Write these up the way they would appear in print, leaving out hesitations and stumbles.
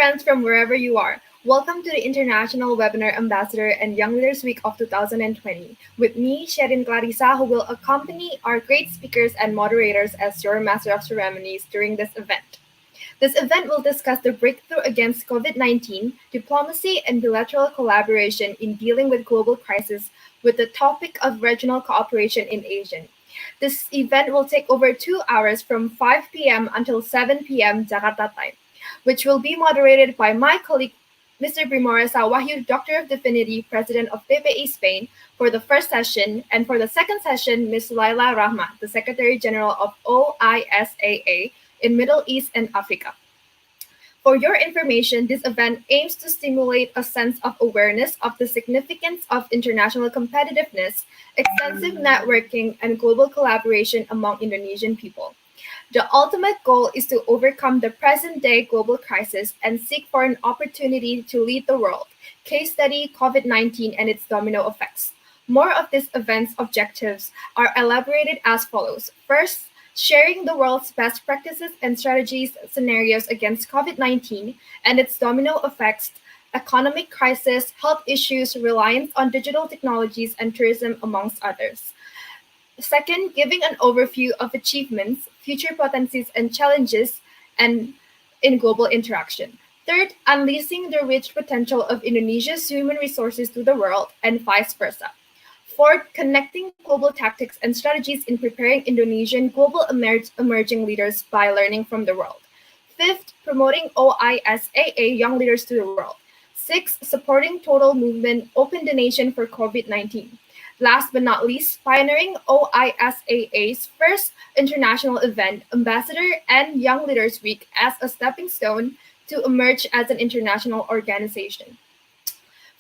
friends from wherever you are. Welcome to the International Webinar Ambassador and Young Leaders Week of 2020. With me, Sherin Clarissa, who will accompany our great speakers and moderators as your Master of Ceremonies during this event. This event will discuss the breakthrough against COVID-19, diplomacy, and bilateral collaboration in dealing with global crisis with the topic of regional cooperation in ASEAN. This event will take over 2 hours from 5 p.m. until 7 p.m. Jakarta time, which will be moderated by my colleague, Mr. Brimoresa Wahyu, Doctor of Divinity, President of PPI Spain, for the first session, and for the second session, Ms. Laila Rahma, the Secretary General of OISAA in Middle East and Africa. For your information, this event aims to stimulate a sense of awareness of the significance of international competitiveness, extensive networking, and global collaboration among Indonesian people. The ultimate goal is to overcome the present-day global crisis and seek for an opportunity to lead the world. Case study COVID-19 and its domino effects. More of this event's objectives are elaborated as follows. First, sharing the world's best practices and strategies scenarios against COVID-19 and its domino effects, economic crisis, health issues, reliance on digital technologies, and tourism, amongst others. Second, giving an overview of achievements, future potencies, and challenges and in global interaction. Third, unleashing the rich potential of Indonesia's human resources to the world and vice versa. Fourth, connecting global tactics and strategies in preparing Indonesian global emerging leaders by learning from the world. Fifth, promoting OISAA young leaders to the world. Sixth, supporting total movement Open the Nation for COVID-19. Last but not least, pioneering OISAA's first international event, Ambassador and Young Leaders Week, as a stepping stone to emerge as an international organization.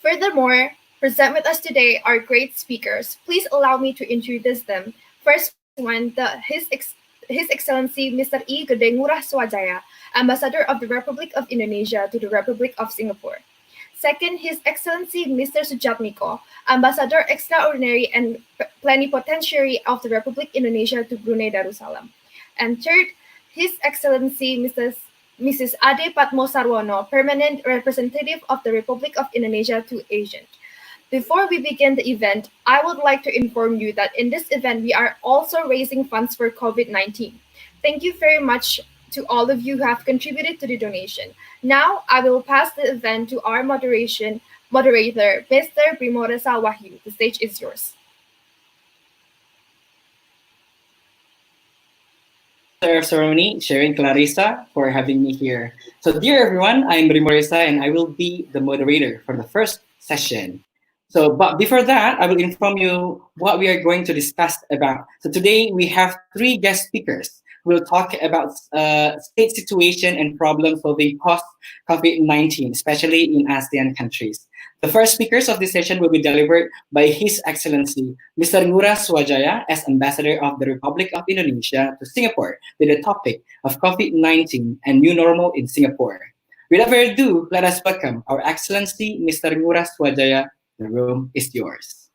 Furthermore, present with us today are great speakers. Please allow me to introduce them. First one, His Excellency Mr. Gede Ngurah Swajaya, Ambassador of the Republic of Indonesia to the Republic of Singapore. Second, His Excellency Mr. Sudjatmiko, Ambassador Extraordinary and Plenipotentiary of the Republic Indonesia to Brunei Darussalam. And third, His Excellency Mrs. Ade Patmo Sarwono, Permanent Representative of the Republic of Indonesia to ASEAN. Before we begin the event, I would like to inform you that in this event, we are also raising funds for COVID-19. Thank you very much to all of you who have contributed to the donation. Now, I will pass the event to our moderator, Mr. Brimoresa Wahyu. The stage is yours. Master of Ceremony, Sherin Clarissa, for having me here. So, dear everyone, I'm Brimoresa, and I will be the moderator for the first session. But before that, I will inform you what we are going to discuss about. So today we have 3 guest speakers. We'll talk about state situation and problem solving post COVID-19, especially in ASEAN countries. The first speakers of this session will be delivered by His Excellency Mr. Ngurah Swajaya as Ambassador of the Republic of Indonesia to Singapore with the topic of COVID-19 and new normal in Singapore. Without further ado, let us welcome our Excellency Mr. Ngurah Swajaya. The room is yours.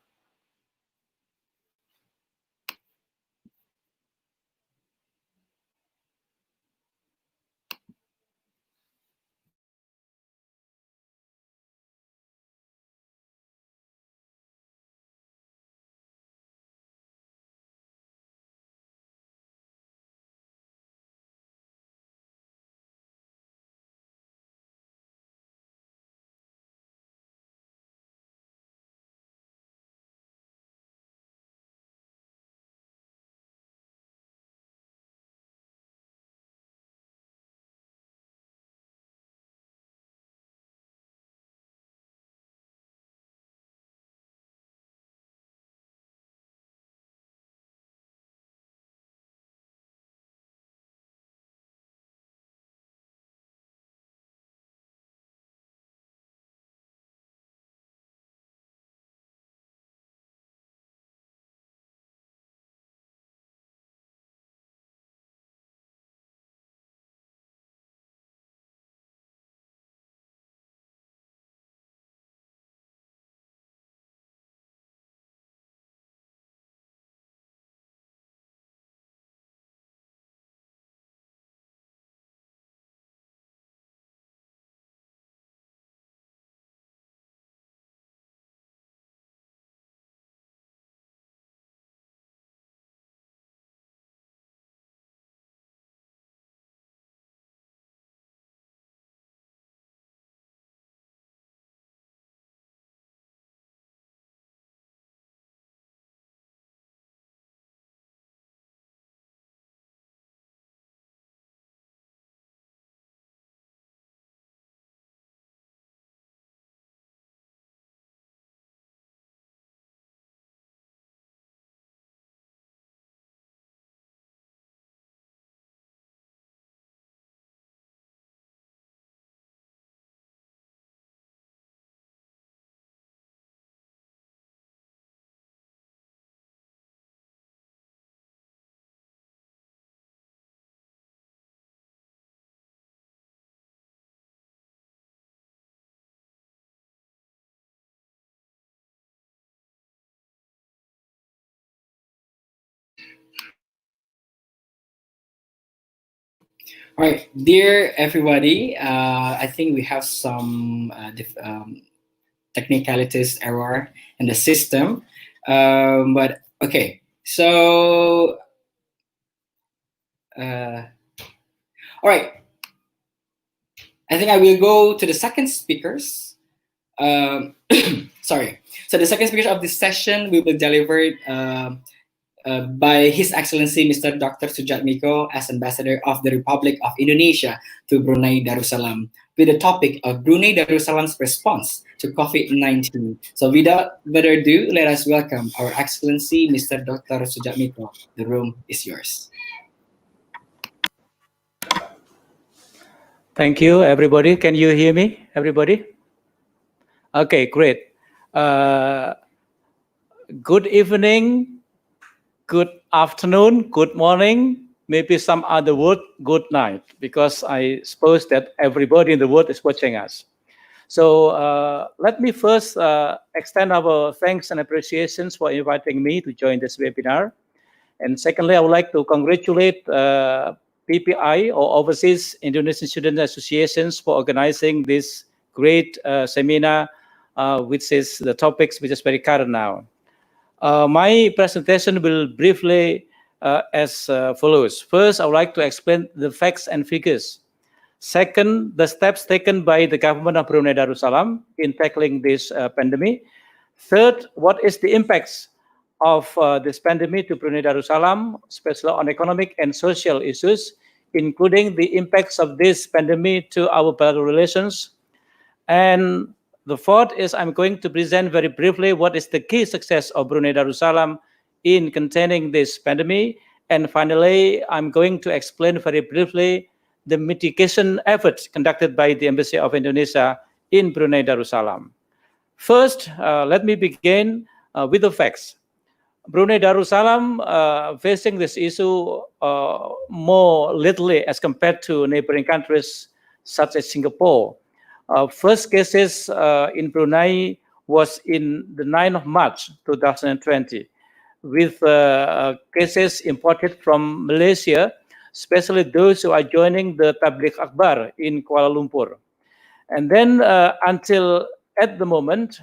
All right, dear everybody, I think we have some technicalities error in the system, but okay. So, uh, all right, I think I will go to the second speakers. Sorry. So the second speaker of this session will be delivered by His Excellency Mr. Dr. Sudjatmiko as Ambassador of the Republic of Indonesia to Brunei Darussalam with the topic of Brunei Darussalam's response to COVID-19. So without further ado, let us welcome our Excellency Mr. Dr. Sudjatmiko. The room is yours. Thank you, everybody. Can you hear me, everybody? Okay, great. Good evening, good afternoon, good morning, maybe some other word, good night, because I suppose that everybody in the world is watching us. So let me first extend our thanks and appreciations for inviting me to join this webinar. And secondly, I would like to congratulate PPI, or Overseas Indonesian Student Associations, for organizing this great seminar, which is the topics which is very current now. My presentation will briefly as follows. First, I would like to explain the facts and figures. Second, the steps taken by the government of Brunei Darussalam in tackling this pandemic. Third, what is the impacts of this pandemic to Brunei Darussalam, especially on economic and social issues, including the impacts of this pandemic to our bilateral relations. And the fourth is I'm going to present very briefly what is the key success of Brunei Darussalam in containing this pandemic. And finally, I'm going to explain very briefly the mitigation efforts conducted by the Embassy of Indonesia in Brunei Darussalam. First, let me begin with the facts. Brunei Darussalam facing this issue more lately as compared to neighboring countries such as Singapore. First cases in Brunei was in the 9th of March 2020, with cases imported from Malaysia, especially those who are joining the Tabligh Akbar in Kuala Lumpur. And then until at the moment,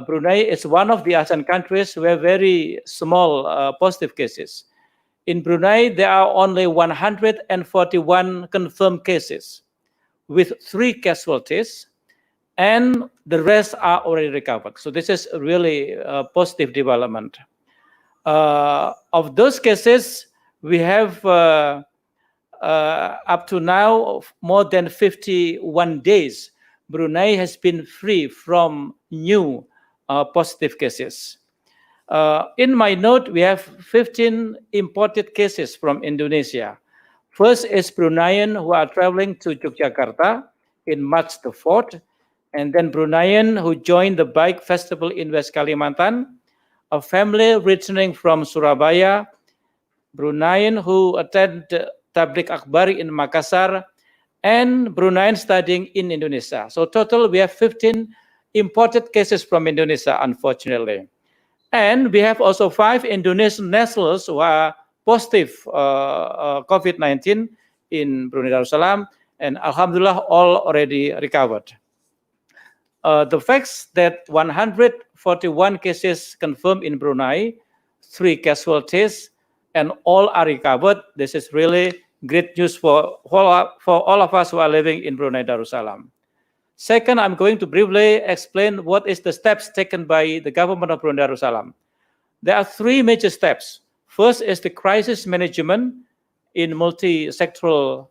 Brunei is one of the ASEAN countries where very small positive cases. In Brunei, there are only 141 confirmed cases with 3 casualties, and the rest are already recovered. So this is really a positive development. Of those cases, we have up to now more than 51 days, Brunei has been free from new positive cases. In my note, we have 15 imported cases from Indonesia. First is Bruneian who are traveling to Yogyakarta in March the 4th, and then Bruneian who joined the bike festival in West Kalimantan, a family returning from Surabaya, Bruneian who attend Tabligh Akbar in Makassar, and Bruneian studying in Indonesia. So total, we have 15 imported cases from Indonesia, unfortunately. And we have also 5 Indonesian nationals who are positive COVID-19 in Brunei Darussalam, and Alhamdulillah, all already recovered. The facts that 141 cases confirmed in Brunei, 3 casualties, and all are recovered. This is really great news for all of us who are living in Brunei Darussalam. Second, I'm going to briefly explain what is the steps taken by the government of Brunei Darussalam. There are 3 major steps. First is the crisis management in multi-sectoral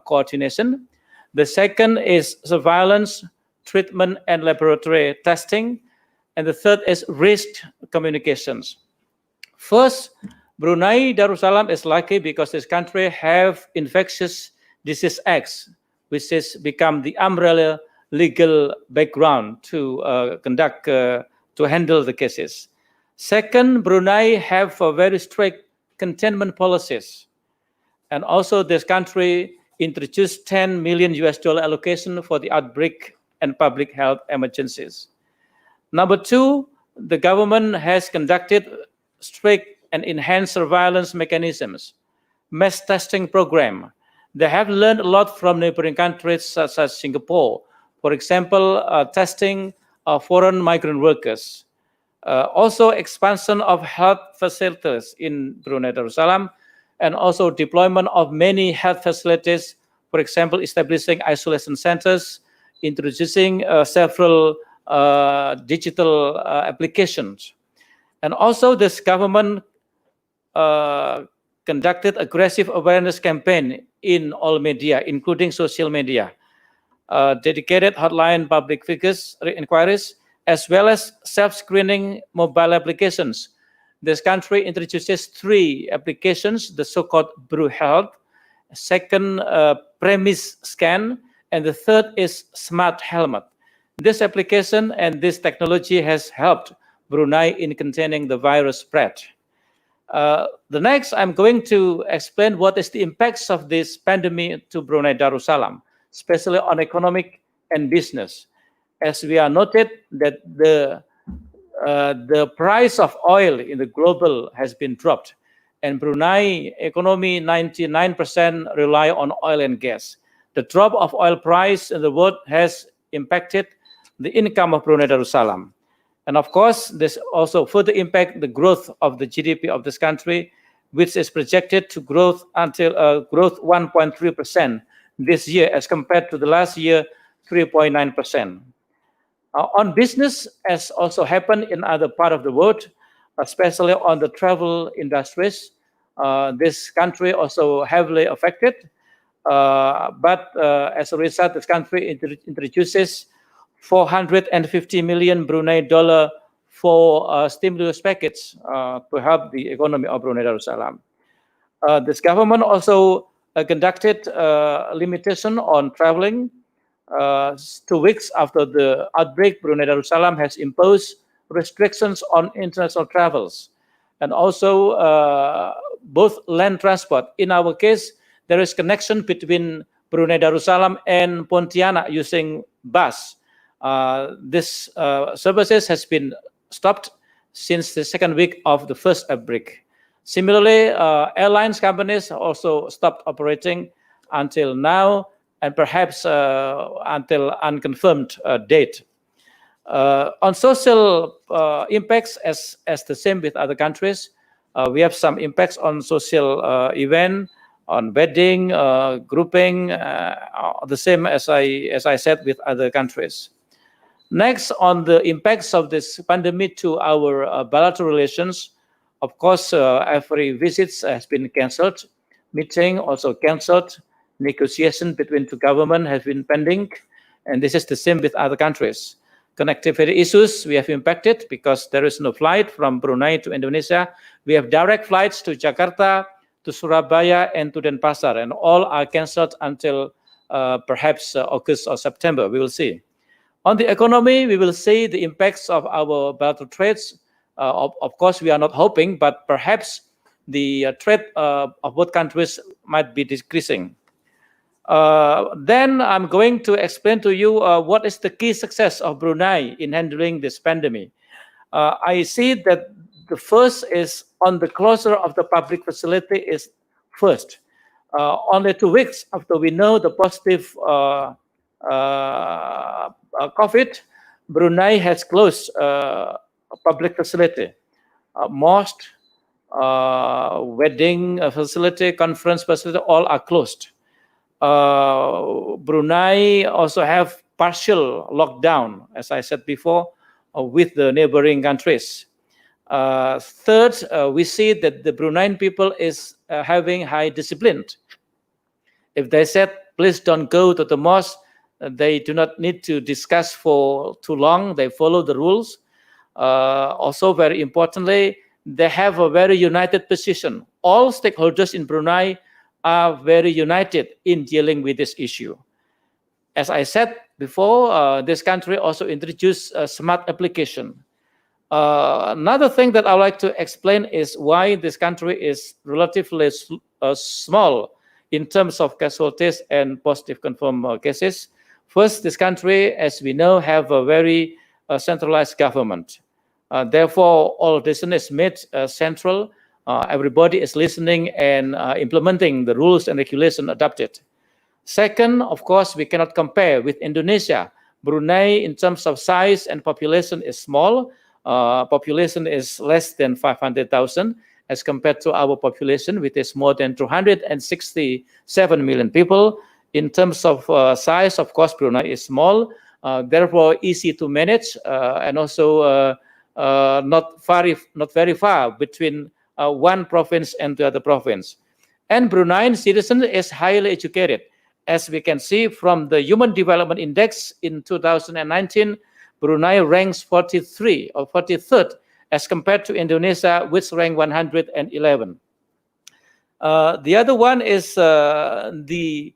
coordination. The second is surveillance, treatment, and laboratory testing. And the third is risk communications. First, Brunei Darussalam is lucky because this country have Infectious Disease Acts, which has become the umbrella legal background to to handle the cases. Second, Brunei have a very strict containment policies. And also this country introduced 10 million US dollar allocation for the outbreak and public health emergencies. Number 2, the government has conducted strict and enhanced surveillance mechanisms, mass testing program, They have learned a lot from neighboring countries such as Singapore. For example, testing foreign migrant workers. Also expansion of health facilities in Brunei Darussalam, and also deployment of many health facilities, for example, establishing isolation centers, introducing several digital applications. And also this government conducted aggressive awareness campaign in all media, including social media, dedicated hotline public figures inquiries, as well as self-screening mobile applications. This country introduces 3 applications, the so-called Bru Health, second premise scan, and the third is smart helmet. This application and this technology has helped Brunei in containing the virus spread. The next, I'm going to explain what is the impacts of this pandemic to Brunei Darussalam, especially on economic and business. As we are noted that the price of oil in the global has been dropped, and Brunei economy 99% rely on oil and gas. The drop of oil price in the world has impacted the income of Brunei Darussalam. And of course, this also further impact the growth of the GDP of this country, which is projected to growth until growth 1.3% this year as compared to the last year, 3.9%. On business, as also happened in other part of the world, especially on the travel industries, this country also heavily affected. But as a result, this country introduces 450 million Brunei dollar for stimulus package to help the economy of Brunei Darussalam. This government also conducted limitation on traveling. 2 weeks after the outbreak, Brunei Darussalam has imposed restrictions on international travels, and also both land transport. In our case, there is connection between Brunei Darussalam and Pontianak using bus. This services has been stopped since the second week of the first outbreak. Similarly, airlines companies also stopped operating until now, and perhaps until unconfirmed date. On social impacts, as the same with other countries, we have some impacts on social event, on wedding, grouping, the same as I said with other countries. Next, on the impacts of this pandemic to our bilateral relations, of course, every visit has been cancelled, meeting also cancelled, negotiation between two governments have been pending, and this is the same with other countries. Connectivity issues we have impacted because there is no flight from Brunei to Indonesia. We have direct flights to Jakarta, to Surabaya, and to Denpasar, and all are cancelled until perhaps August or September. We will see. On the economy, we will see the impacts of our bilateral trades. Of course, we are not hoping, but perhaps the trade of both countries might be decreasing. Then I'm going to explain to you what is the key success of Brunei in handling this pandemic. I see that the first is on the closure of the public facility is first. Only 2 weeks after we know the positive COVID, Brunei has closed a public facility, mosque, wedding facility, conference facility, all are closed. Brunei also have partial lockdown, as I said before, with the neighboring countries. Third, we see that the Bruneian people is having high discipline. If they said, please don't go to the mosque, they do not need to discuss for too long. They follow the rules. Also, very importantly, they have a very united position. All stakeholders in Brunei are very united in dealing with this issue. As I said before, this country also introduced a smart application. Another thing that I would like to explain is why this country is relatively small in terms of casualties and positive confirmed cases. First, this country, as we know, have a very centralized government. Therefore, all decision is made central. everybody is listening and implementing the rules and regulation adopted. Second, of course, we cannot compare with Indonesia. Brunei, in terms of size and population, is small. Population is less than 500,000 as compared to our population, which is more than 267 million people. In terms of size, of course, Brunei is small, therefore easy to manage, and also not very far between one province and the other province. And Brunei citizen is highly educated. As we can see from the Human Development Index in 2019, Brunei ranks 43 or 43rd as compared to Indonesia, which ranked 111. The other one is the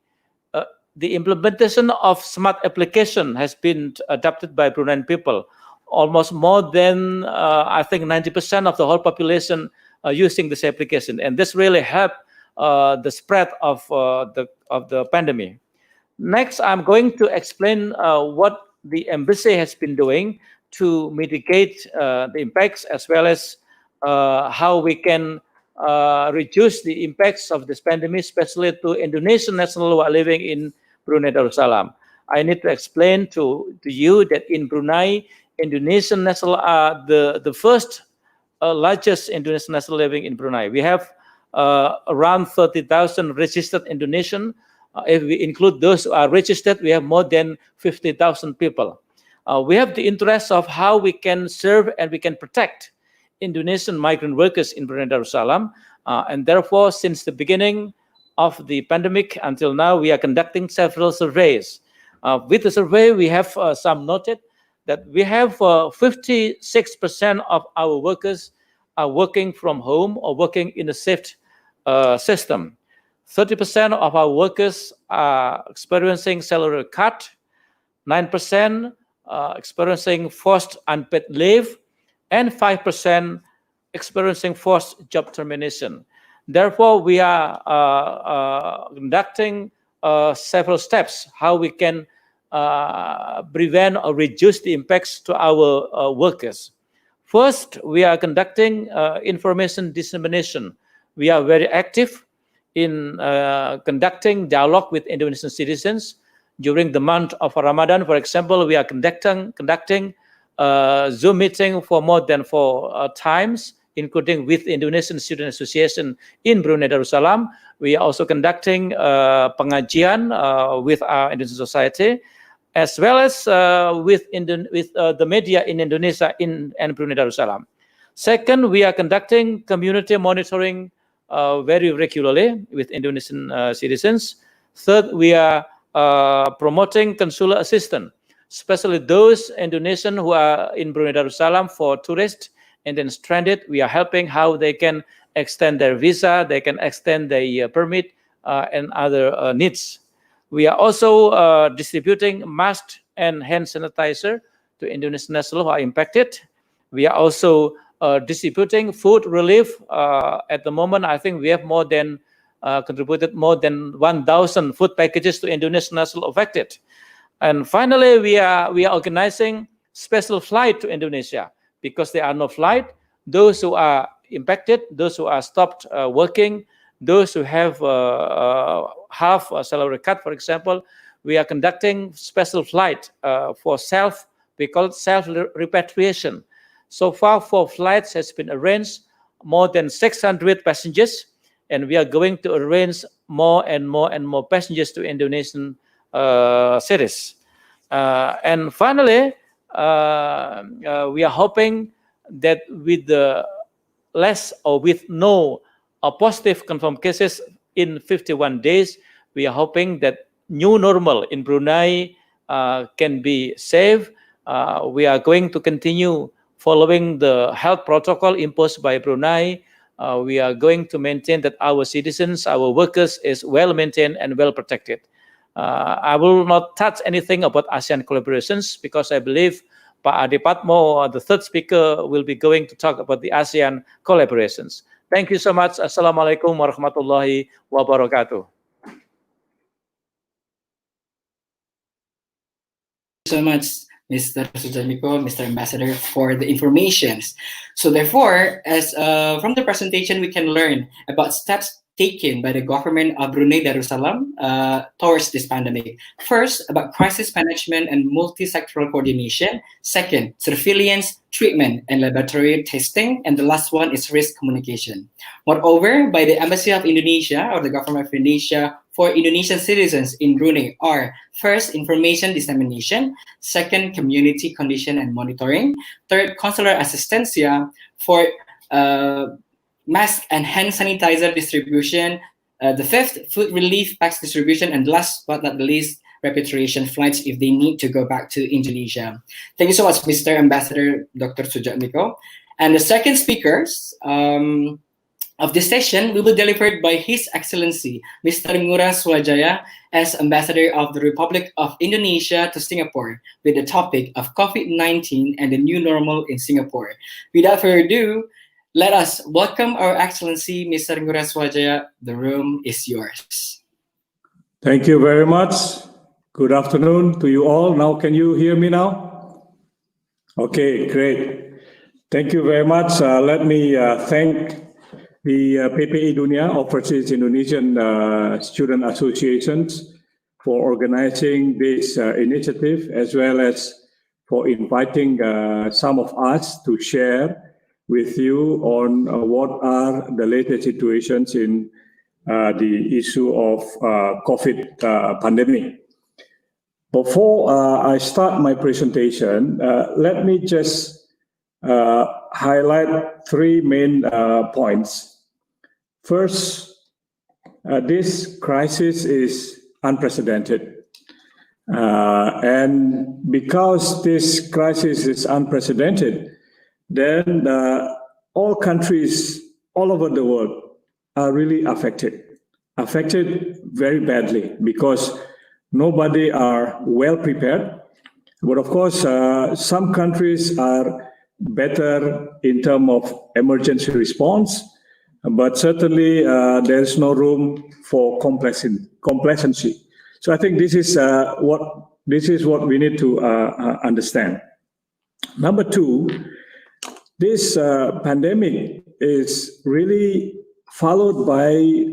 implementation of smart application has been adopted by Bruneian people. Almost more than I think 90% of the whole population are using this application, and this really helped the spread of the pandemic. Next, I'm going to explain what the embassy has been doing to mitigate the impacts, as well as how we can reduce the impacts of this pandemic, especially to Indonesian nationals who are living in Brunei Darussalam. I need to explain to you that in Brunei, Indonesian nationals are the first largest Indonesian national living in Brunei. We have around 30,000 registered Indonesian. If we include those who are registered, we have more than 50,000 people. We have the interest of how we can serve and we can protect Indonesian migrant workers in Brunei Darussalam. And therefore, since the beginning of the pandemic until now, we are conducting several surveys. With the survey, we have some noted that we have 56% of our workers are working from home or working in a shift system. 30% of our workers are experiencing salary cut, 9% experiencing forced unpaid leave, and 5% experiencing forced job termination. Therefore, we are conducting several steps how we can prevent or reduce the impacts to our workers. First, we are conducting information dissemination. We are very active in conducting dialogue with Indonesian citizens. During the month of Ramadan, for example, we are conducting Zoom meeting for more than 4 times, including with Indonesian Student Association in Brunei Darussalam. We are also conducting pengajian with our Indonesian society, as well as with the media in Indonesia and Brunei Darussalam. Second, we are conducting community monitoring very regularly with Indonesian citizens. Third, we are promoting consular assistance, especially those Indonesians who are in Brunei Darussalam for tourists and then stranded. We are helping how they can extend their visa, they can extend their permit and other needs. We are also distributing masks and hand sanitizer to Indonesian nationals who are impacted. We are also distributing food relief. At the moment, I think we have more than contributed more than 1,000 food packages to Indonesian nationals affected. And finally, we are organizing special flight to Indonesia because there are no flight. Those who are impacted, those who are stopped working, those who have half a salary cut, for example, we are conducting special flight for we call it self-repatriation. So far, 4 flights has been arranged, more than 600 passengers, and we are going to arrange more and more passengers to Indonesian cities. And finally, we are hoping that with the less or with no positive confirmed cases in 51 days, we are hoping that new normal in Brunei can be safe. We are going to continue following the health protocol imposed by Brunei. We are going to maintain that our citizens, our workers is well maintained and well protected. I will not touch anything about ASEAN collaborations because I believe Pak Ade Patmo, the third speaker, will be going to talk about the ASEAN collaborations. Thank you so much. Assalamualaikum warahmatullahi wabarakatuh. So much, Mr. Sudjatmiko, Mr. Ambassador, for the informations. So therefore, as from the presentation, we can learn about steps taken by the government of Brunei Darussalam towards this pandemic. First, about crisis management and multi-sectoral coordination. Second, surveillance, treatment, and laboratory testing. And the last one is risk communication. Moreover, by the Embassy of Indonesia or the government of Indonesia for Indonesian citizens in Brunei are first, information dissemination, second, community condition and monitoring, third, consular assistencia for mask and hand sanitizer distribution, the fifth, food relief packs distribution, and last but not the least, repatriation flights if they need to go back to Indonesia. Thank you so much, Mr. Ambassador Dr. Sudjatmiko. And the second speakers of this session will be delivered by His Excellency Mr. Ngurah Swajaya as Ambassador of the Republic of Indonesia to Singapore with the topic of COVID-19 and the new normal in Singapore. Without further ado, let us welcome our Excellency Mr. Ngurah Swajaya. The room is yours. Thank you very much. Good afternoon to you all. Now, can you hear me now? Okay, great. Thank you very much. Let me thank the PPI Dunia, Overseas Indonesian Student Associations, for organizing this initiative, as well as for inviting some of us to share with you on what are the latest situations in the issue of COVID pandemic. Before I start my presentation, let me just highlight three main points. First, this crisis is unprecedented. And because this crisis is unprecedented, then all countries all over the world are really affected very badly, because nobody are well prepared. But of course, some countries are better in terms of emergency response, but certainly there is no room for complacency. So I think this is what we need to understand. Number two, this pandemic is really followed by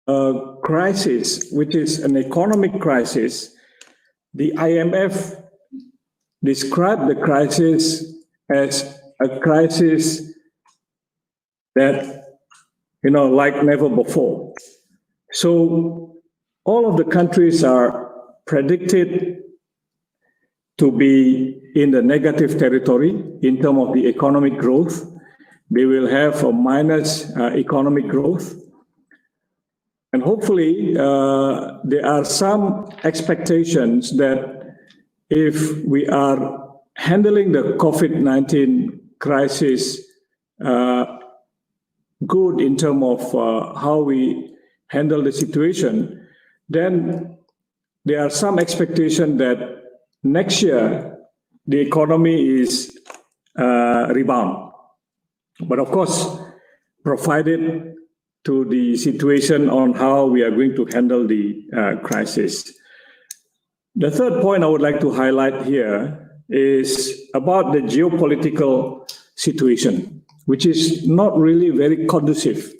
a crisis, which is an economic crisis. The IMF described the crisis as a crisis that, like never before. So all of the countries are predicted to be in the negative territory in terms of the economic growth. They will have a minus economic growth. And hopefully, there are some expectations that if we are handling the COVID-19 crisis good in terms of how we handle the situation, then there are some expectation that next year the economy is rebound. But of course, provided to the situation on how we are going to handle the crisis. The third point I would like to highlight here is about the geopolitical situation, which is not really very conducive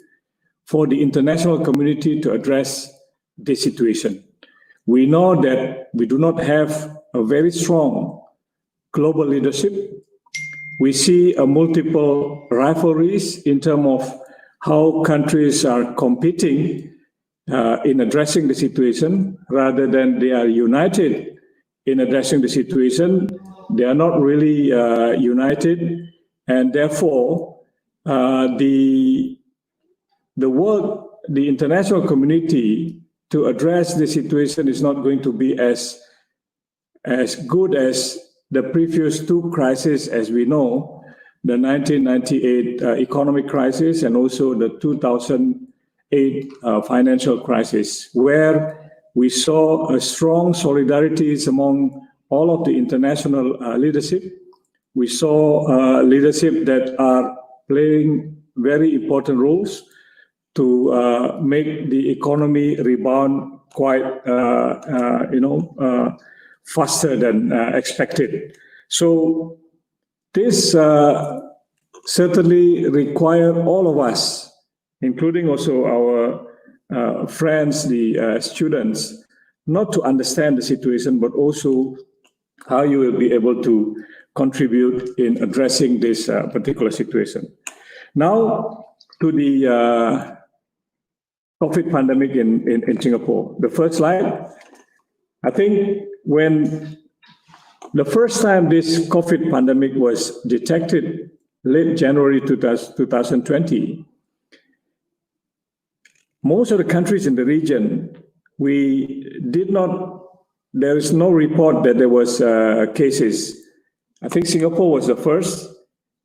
for the international community to address this situation. We know that we do not have a very strong global leadership. We see multiple rivalries in terms of how countries are competing in addressing the situation, rather than they are united in addressing the situation. They are not really united, and therefore the world, the international community, to address the situation is not going to be as good as the previous two crises, as we know, the 1998 economic crisis and also the 2008 financial crisis, where we saw a strong solidarity among all of the international leadership. We saw leadership that are playing very important roles to make the economy rebound quite, faster than expected. So this certainly require all of us, including also our friends, the students, not to understand the situation, but also how you will be able to contribute in addressing this particular situation. Now to the COVID pandemic in Singapore. The first slide. I think when the first time this COVID pandemic was detected, late January 2020, most of the countries in the region, there is no report that there was cases. I think Singapore was the first,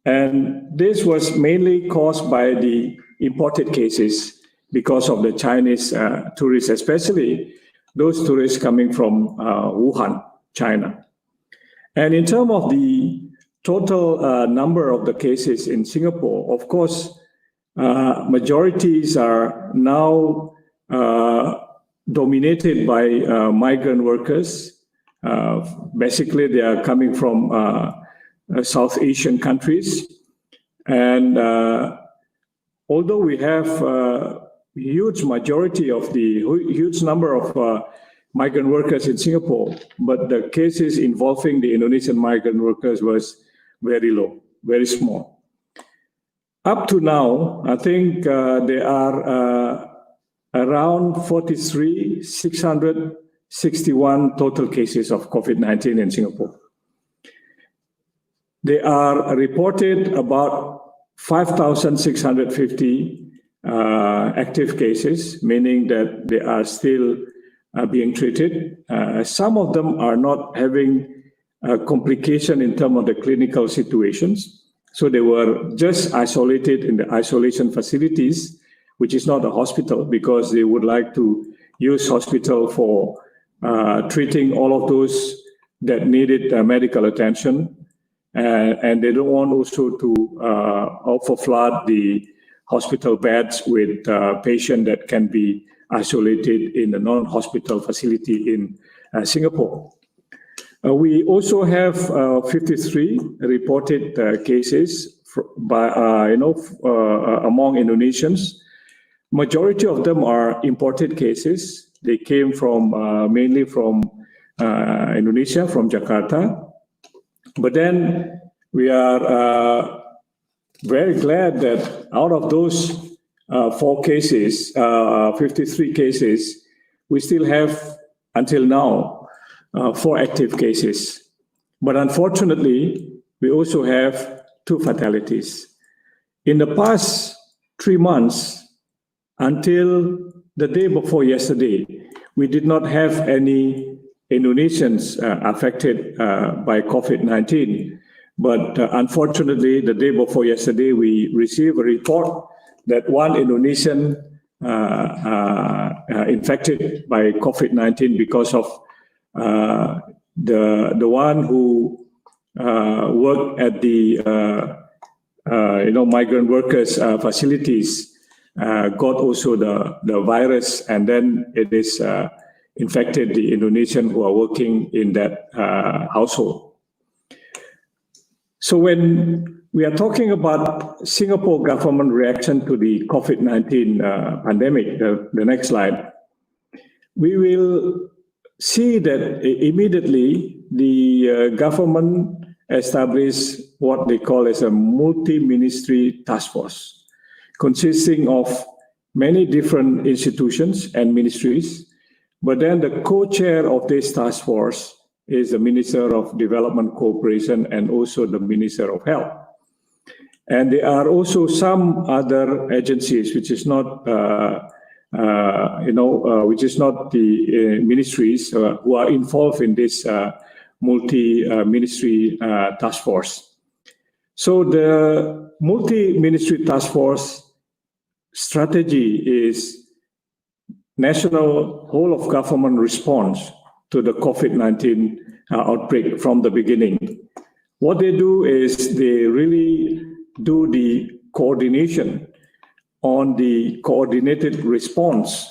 and this was mainly caused by the imported cases because of the Chinese tourists, especially those tourists coming from Wuhan, China. And in terms of the total number of the cases in Singapore, of course, majorities are now dominated by migrant workers. Basically, they are coming from South Asian countries. And although we have huge number of migrant workers in Singapore, but the cases involving the Indonesian migrant workers was very low, very small. Up to now, I think there are around 661 total cases of COVID-19 in Singapore. They are reported about 5,650 active cases, meaning that they are still being treated. Some of them are not having complication in terms of the clinical situations. So they were just isolated in the isolation facilities, which is not a hospital, because they would like to use hospital for treating all of those that needed medical attention. And they don't want also to overflood the hospital beds with patients that can be isolated in a non-hospital facility in Singapore. We also have 53 reported cases among Indonesians. Majority of them are imported cases. They came from mainly from Indonesia, from Jakarta. But then we are very glad that out of those 53 cases, we still have until now 4 active cases. But unfortunately, we also have 2 fatalities. In the past 3 months, until the day before yesterday, we did not have any Indonesians affected by COVID-19. But unfortunately, the day before yesterday, we received a report that one Indonesian infected by COVID-19 because of the one who worked at the migrant workers facilities got also the virus, and then it is infected the Indonesian who are working in that household. So when we are talking about Singapore government reaction to the COVID-19 pandemic, the next slide, we will see that immediately the government established what they call as a multi-ministry task force, consisting of many different institutions and ministries. But then the co-chair of this task force is the Minister of Development Cooperation and also the Minister of Health. And there are also some other agencies which is not, which is not the ministries who are involved in this multi-ministry task force. So the multi-ministry task force strategy is national whole of government response to the COVID-19 outbreak from the beginning. What they do is they really do the coordination on the coordinated response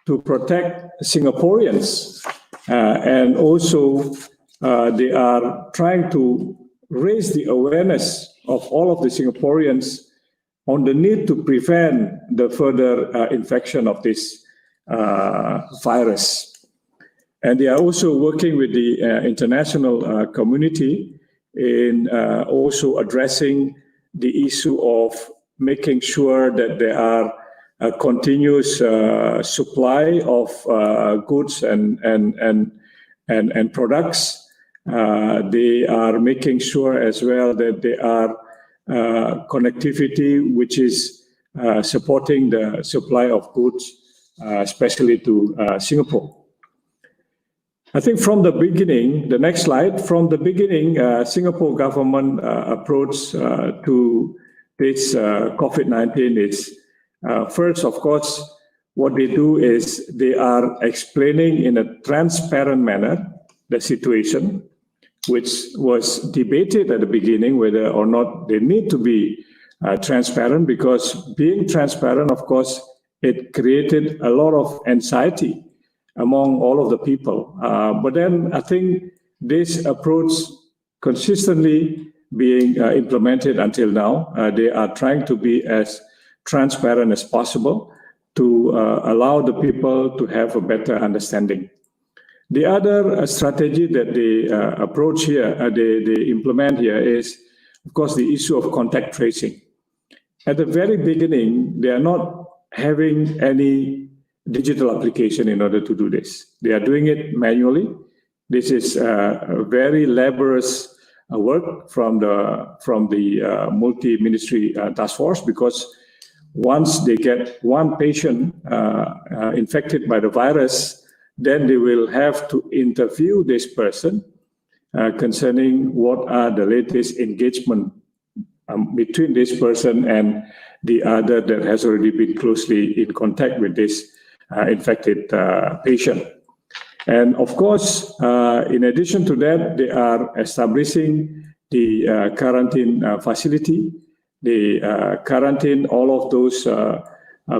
to protect Singaporeans and also they are trying to raise the awareness of all of the Singaporeans on the need to prevent the further infection of this virus. And they are also working with the international community in also addressing the issue of making sure that there are a continuous supply of goods and products. They are making sure as well that there are connectivity which is supporting the supply of goods, especially to Singapore. I think from the beginning, the next slide, from the beginning, Singapore government approach to this COVID-19 is first, of course, what they do is they are explaining in a transparent manner the situation, which was debated at the beginning whether or not they need to be transparent, because being transparent, of course, it created a lot of anxiety among all of the people. But then I think this approach consistently being implemented until now, they are trying to be as transparent as possible to allow the people to have a better understanding. The other strategy that they approach here, they implement here is, of course, the issue of contact tracing. At the very beginning, they are not having any digital application in order to do this. They are doing it manually. This is a very laborious work from the multi-ministry task force, because once they get one patient infected by the virus, then they will have to interview this person concerning what are the latest engagement between this person and the other that has already been closely in contact with this infected patient. And of course, in addition to that, they are establishing the quarantine facility. They quarantine all of those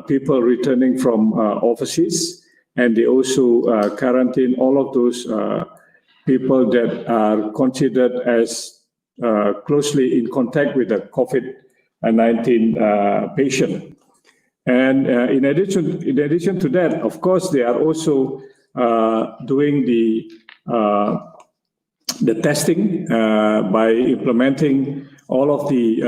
people returning from overseas, and they also quarantine all of those people that are considered as closely in contact with the COVID-19 patient. And in addition to that, of course, they are also doing the testing by implementing all of the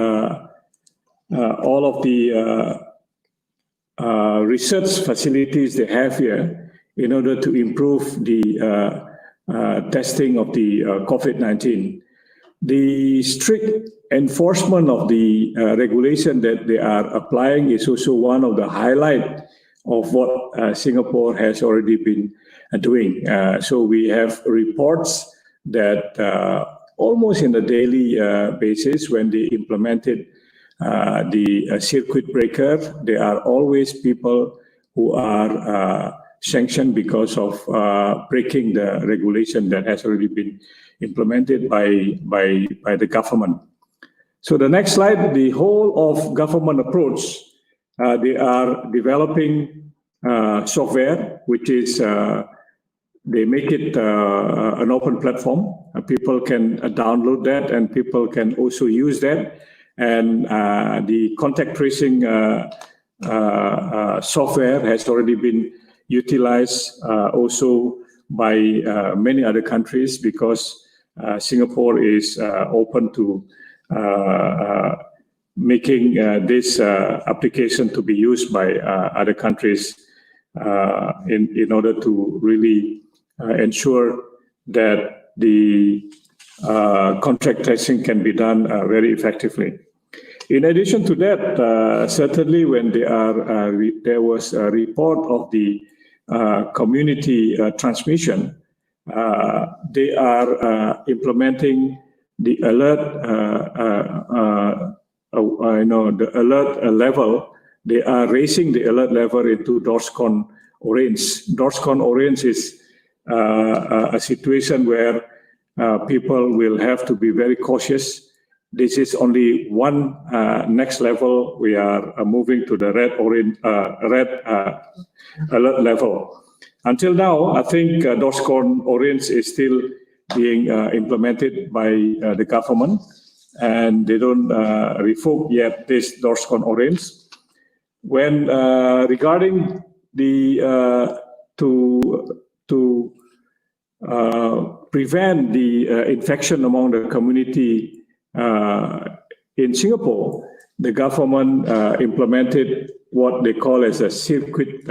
research facilities they have here in order to improve the testing of the COVID-19. The strict enforcement of the regulation that they are applying is also one of the highlights of what Singapore has already been doing. So we have reports that almost in a daily basis, when they implemented the circuit breaker, there are always people who are sanctioned because of breaking the regulation that has already been implemented by the government. So the next slide, the whole of government approach, they are developing software, which is, they make it an open platform. People can download that, and people can also use that. And the contact tracing software has already been utilized also by many other countries, because Singapore is open to making this application to be used by other countries in order to really ensure that the contact tracing can be done very effectively. In addition to that, certainly when there was a report of the community transmission, they are implementing the alert, the alert level. They are raising the alert level into DORSCON Orange. DORSCON Orange is a situation where people will have to be very cautious. This is only one next level. We are moving to the red alert level. Until now, I think DORSCON Orange is still being implemented by the government, and they don't revoke yet this DORSCON orange. When regarding the to prevent the infection among the community in Singapore, the government implemented what they call as a circuit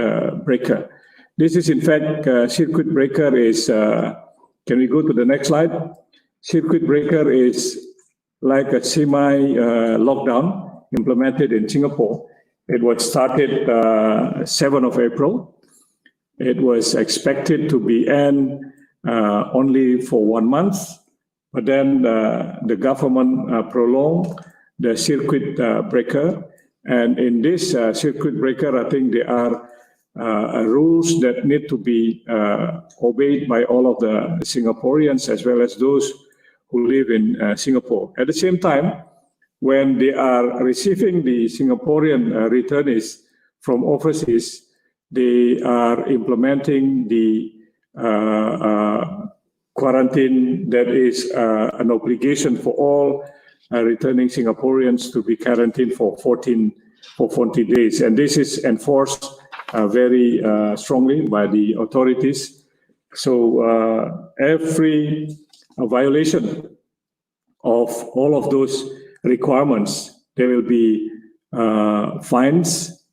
breaker. This is in fact, circuit breaker is, can we go to the next slide? Circuit breaker is like a semi-lockdown implemented in Singapore. It was started 7th of April. It was expected to be end only for 1 month, but then the government prolonged the circuit breaker. And in this circuit breaker, I think there are rules that need to be obeyed by all of the Singaporeans as well as those who live in Singapore. At the same time, when they are receiving the Singaporean returnees from overseas, they are implementing the quarantine that is an obligation for all returning Singaporeans to be quarantined for 40 days. And this is enforced very strongly by the authorities. So every violation of all of those requirements, there will be fines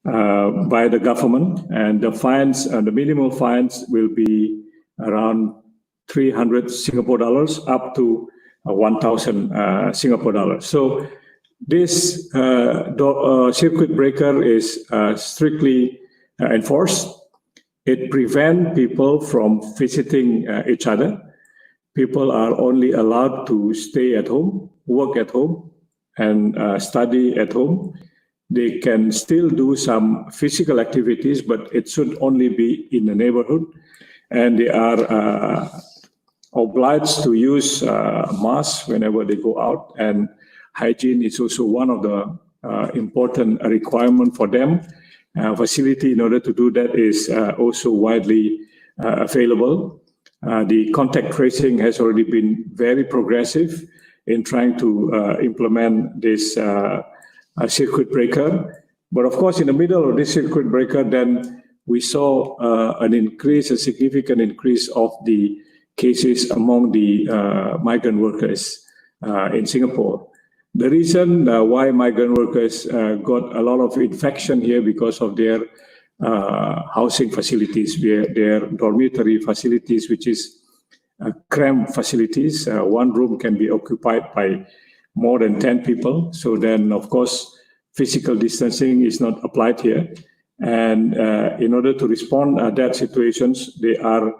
by the government, and the fines, the minimum fines will be around 300 Singapore dollars up to 1,000 Singapore dollars. So this circuit breaker is strictly enforced. It prevents people from visiting each other. People are only allowed to stay at home, work at home, and study at home. They can still do some physical activities, but it should only be in the neighborhood. And they are obliged to use masks whenever they go out. And hygiene is also one of the important requirements for them. Facility in order to do that is also widely available. The contact tracing has already been very progressive in trying to implement this circuit breaker. But of course, in the middle of this circuit breaker, then we saw a significant increase of the cases among the migrant workers in Singapore. The reason why migrant workers got a lot of infection here because of their housing facilities, their dormitory facilities, which is cramped facilities. One room can be occupied by more than 10 people. So then, of course, physical distancing is not applied here. And in order to respond to that situations, they are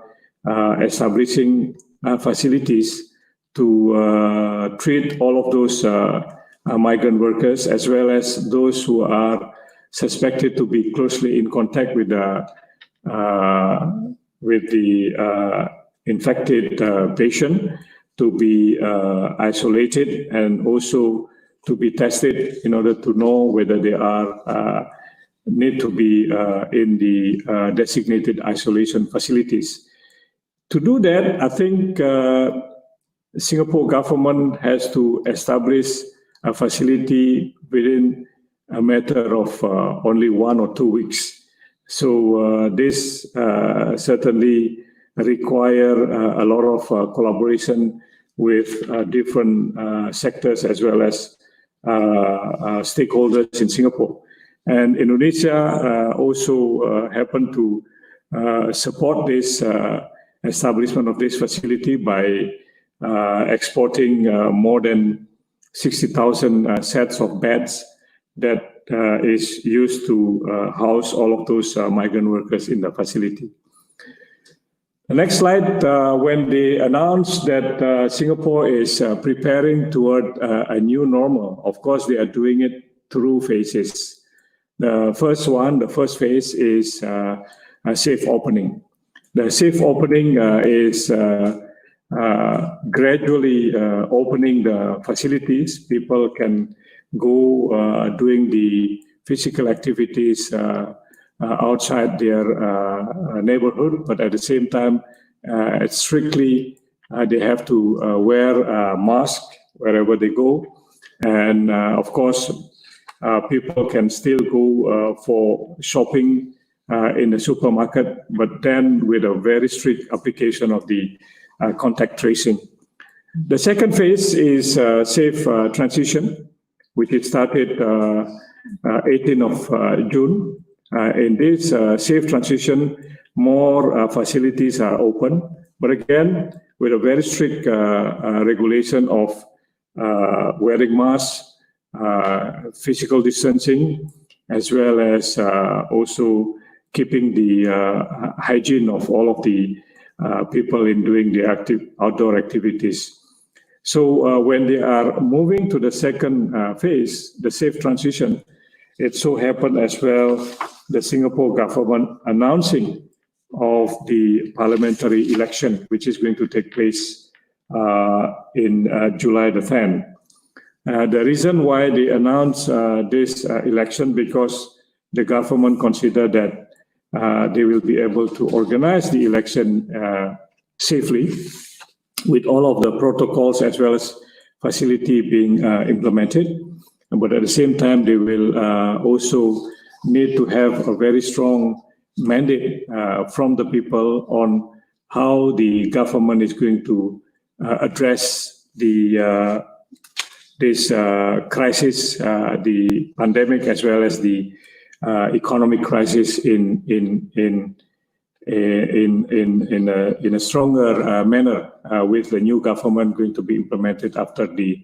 establishing facilities to treat all of those migrant workers, as well as those who are suspected to be closely in contact with the infected patient, to be isolated and also to be tested in order to know whether they are need to be in the designated isolation facilities. To do that, I think Singapore government has to establish a facility within a matter of only 1 or 2 weeks. So this certainly require a lot of collaboration with different sectors as well as stakeholders in Singapore. And Indonesia also happened to support this establishment of this facility by exporting more than 60,000 sets of beds that is used to house all of those migrant workers in the facility. The next slide, when they announced that Singapore is preparing toward a new normal, of course, they are doing it through phases. The first phase is a safe opening. The safe opening is gradually opening the facilities. People can go doing the physical activities outside their neighborhood, but at the same time, strictly they have to wear a mask wherever they go. And of course, people can still go for shopping in the supermarket, but then with a very strict application of the contact tracing. The second phase is safe transition, which is started 18th of June. In this safe transition, more facilities are open, but again, with a very strict regulation of wearing masks, physical distancing, as well as also keeping the hygiene of all of the people in doing the outdoor activities. So when they are moving to the second phase, the safe transition, it so happened as well, the Singapore government announcing of the parliamentary election, which is going to take place in July the 10th. The reason why they announced this election, because the government considered that they will be able to organize the election safely with all of the protocols as well as facility being implemented. But at the same time, they will also need to have a very strong mandate from the people on how the government is going to address this crisis, the pandemic, as well as the economic crisis in a stronger manner with the new government going to be implemented after the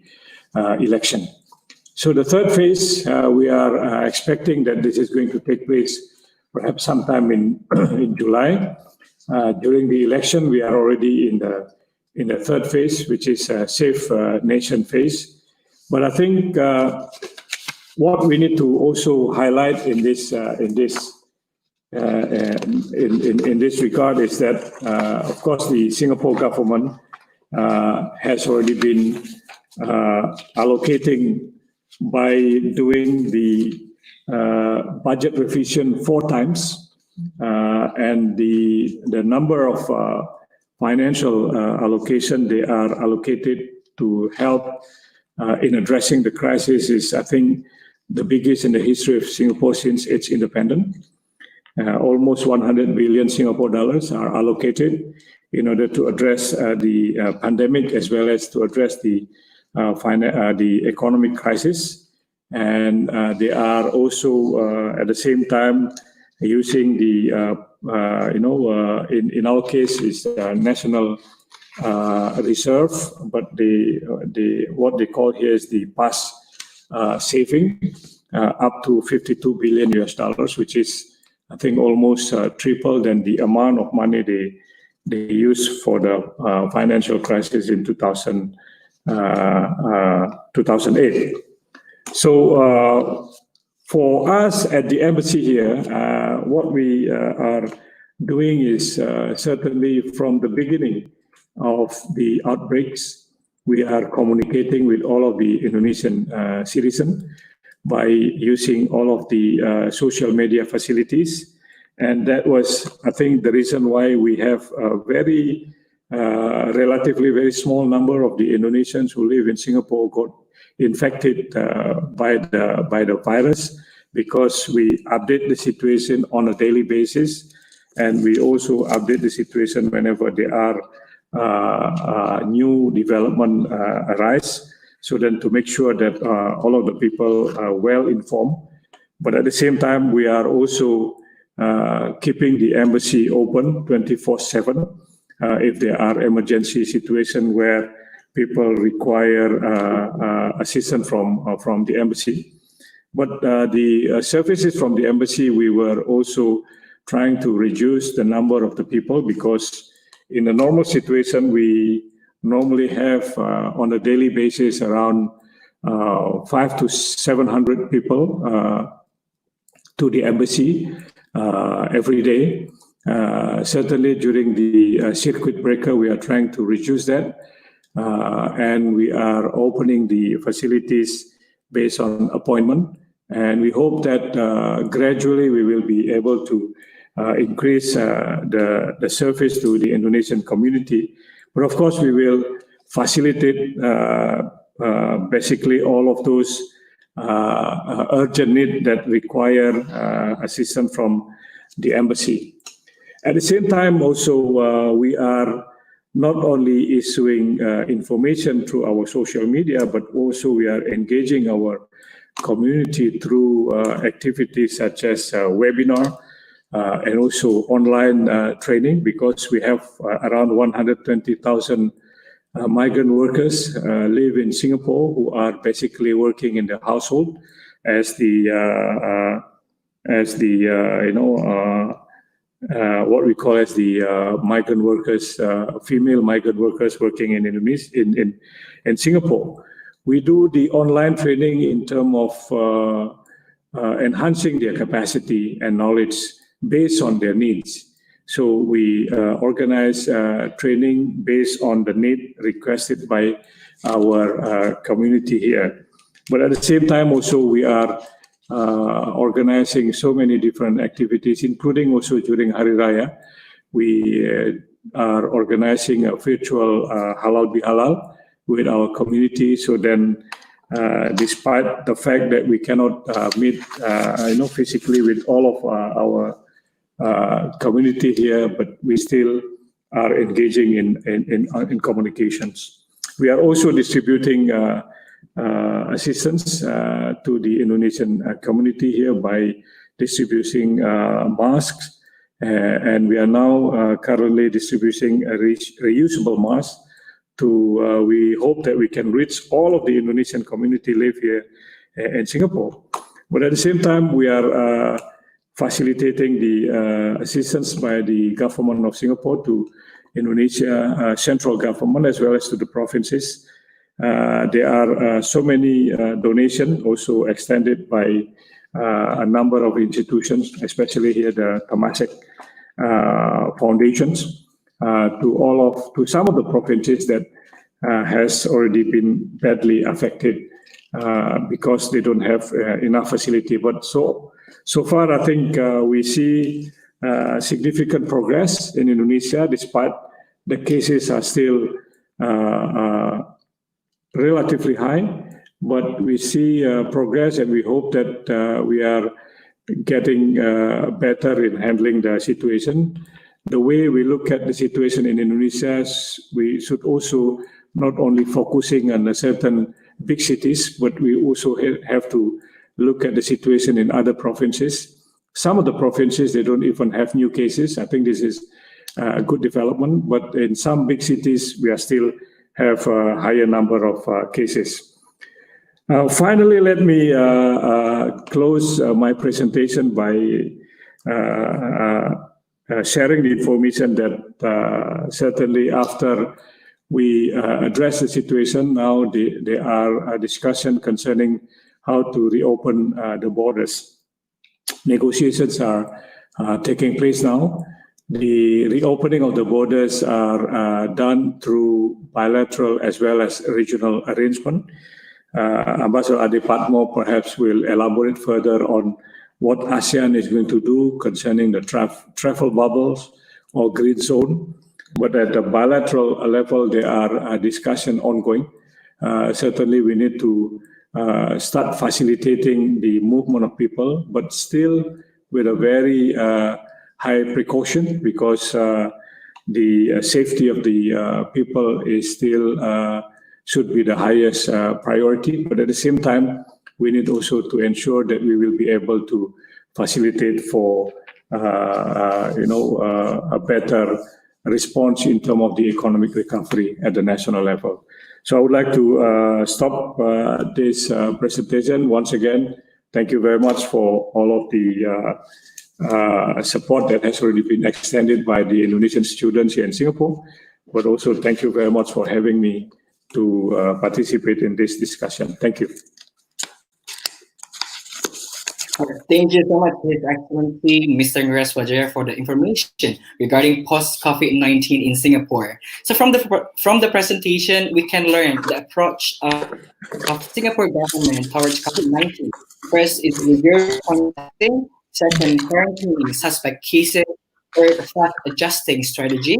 election. So the third phase, we are expecting that this is going to take place perhaps sometime in July. During the election, we are already in the third phase, which is a safe nation phase. But I think what we need to also highlight in this regard is that, of course, the Singapore government has already been allocating by doing the budget revision 4 times, and the number of financial allocation they are allocated to help in addressing the crisis is, I think, the biggest in the history of Singapore since its independence. Almost 100 billion Singapore dollars are allocated in order to address the pandemic, as well as to address the economic crisis. And they are also at the same time using the in our case is national reserve, but what they call here is the past saving up to 52 billion US dollars, which is, I think, almost triple than the amount of money they used for the financial crisis in 2008. So for us at the embassy here, what we are doing is certainly from the beginning of the outbreaks, we are communicating with all of the Indonesian citizens by using all of the social media facilities. And that was, I think, the reason why we have a relatively very small number of the Indonesians who live in Singapore got infected by the virus, because we update the situation on a daily basis, and we also update the situation whenever there are new development arise, so then to make sure that all of the people are well informed. But at the same time, we are also keeping the embassy open 24/7 if there are emergency situations where people require assistance from the embassy. But the services from the embassy, we were also trying to reduce the number of the people, because in a normal situation, we normally have on a daily basis around 500 to 700 people to the embassy every day. Certainly during the circuit breaker, we are trying to reduce that. And we are opening the facilities based on appointment. And we hope that gradually we will be able to increase the service to the Indonesian community. But of course, we will facilitate basically all of those urgent needs that require assistance from the embassy. At the same time, also, we are not only issuing information through our social media, but also we are engaging our community through activities such as webinar and also online training, because we have around 120,000 migrant workers live in Singapore who are basically working in the household as the what we call as the migrant workers, female migrant workers working in Indonesia, in Singapore. We do the online training in terms of enhancing their capacity and knowledge based on their needs. So we organize training based on the need requested by our community here. But at the same time, also we are organizing so many different activities, including also during Hari Raya. We are organizing a virtual Halal Bihalal with our community. So then, despite the fact that we cannot meet, physically with all of our community here, but we still are engaging in communications. We are also distributing assistance to the Indonesian community here by distributing masks, and we are now currently distributing a reusable mask to, we hope that we can reach all of the Indonesian community live here in Singapore. But at the same time, we are facilitating the assistance by the government of Singapore to Indonesia central government as well as to the provinces. There are so many donations also extended by a number of institutions, especially here the Temasek foundations, to some of the provinces that has already been badly affected because they don't have enough facility. But so far, I think we see significant progress in Indonesia, despite the cases are still relatively high. But we see progress, and we hope that we are getting better in handling the situation. The way we look at the situation in Indonesia, we should also not only focusing on a certain big cities, but we also have to look at the situation in other provinces. Some of the provinces, they don't even have new cases. I think this is a good development, but in some big cities, we are still have a higher number of cases. Finally, let me close my presentation by sharing the information that certainly after we address the situation, now there are a discussion concerning how to reopen the borders. Negotiations are taking place now. The reopening of the borders are done through bilateral as well as regional arrangement. Ambassador Ade Patmo perhaps will elaborate further on what ASEAN is going to do concerning the travel bubbles or green zone. But at the bilateral level, there are discussion ongoing. Certainly, we need to start facilitating the movement of people, but still with a very high precaution, because the safety of the people is still should be the highest priority. But at the same time, we need also to ensure that we will be able to facilitate for a better response in terms of the economic recovery at the national level. So I would like to stop this presentation. Once again, thank you very much for all of the support that has already been extended by the Indonesian students here in Singapore. But also thank you very much for having me to participate in this discussion. Thank you. Thank you so much, His Excellency, Mr. Ngurah Swajaya, for the information regarding post-COVID-19 in Singapore. So from the presentation, we can learn the approach of Singapore government towards COVID-19. First is rigorous contacting Second, quarantining suspect cases. Third, fast adjusting strategy.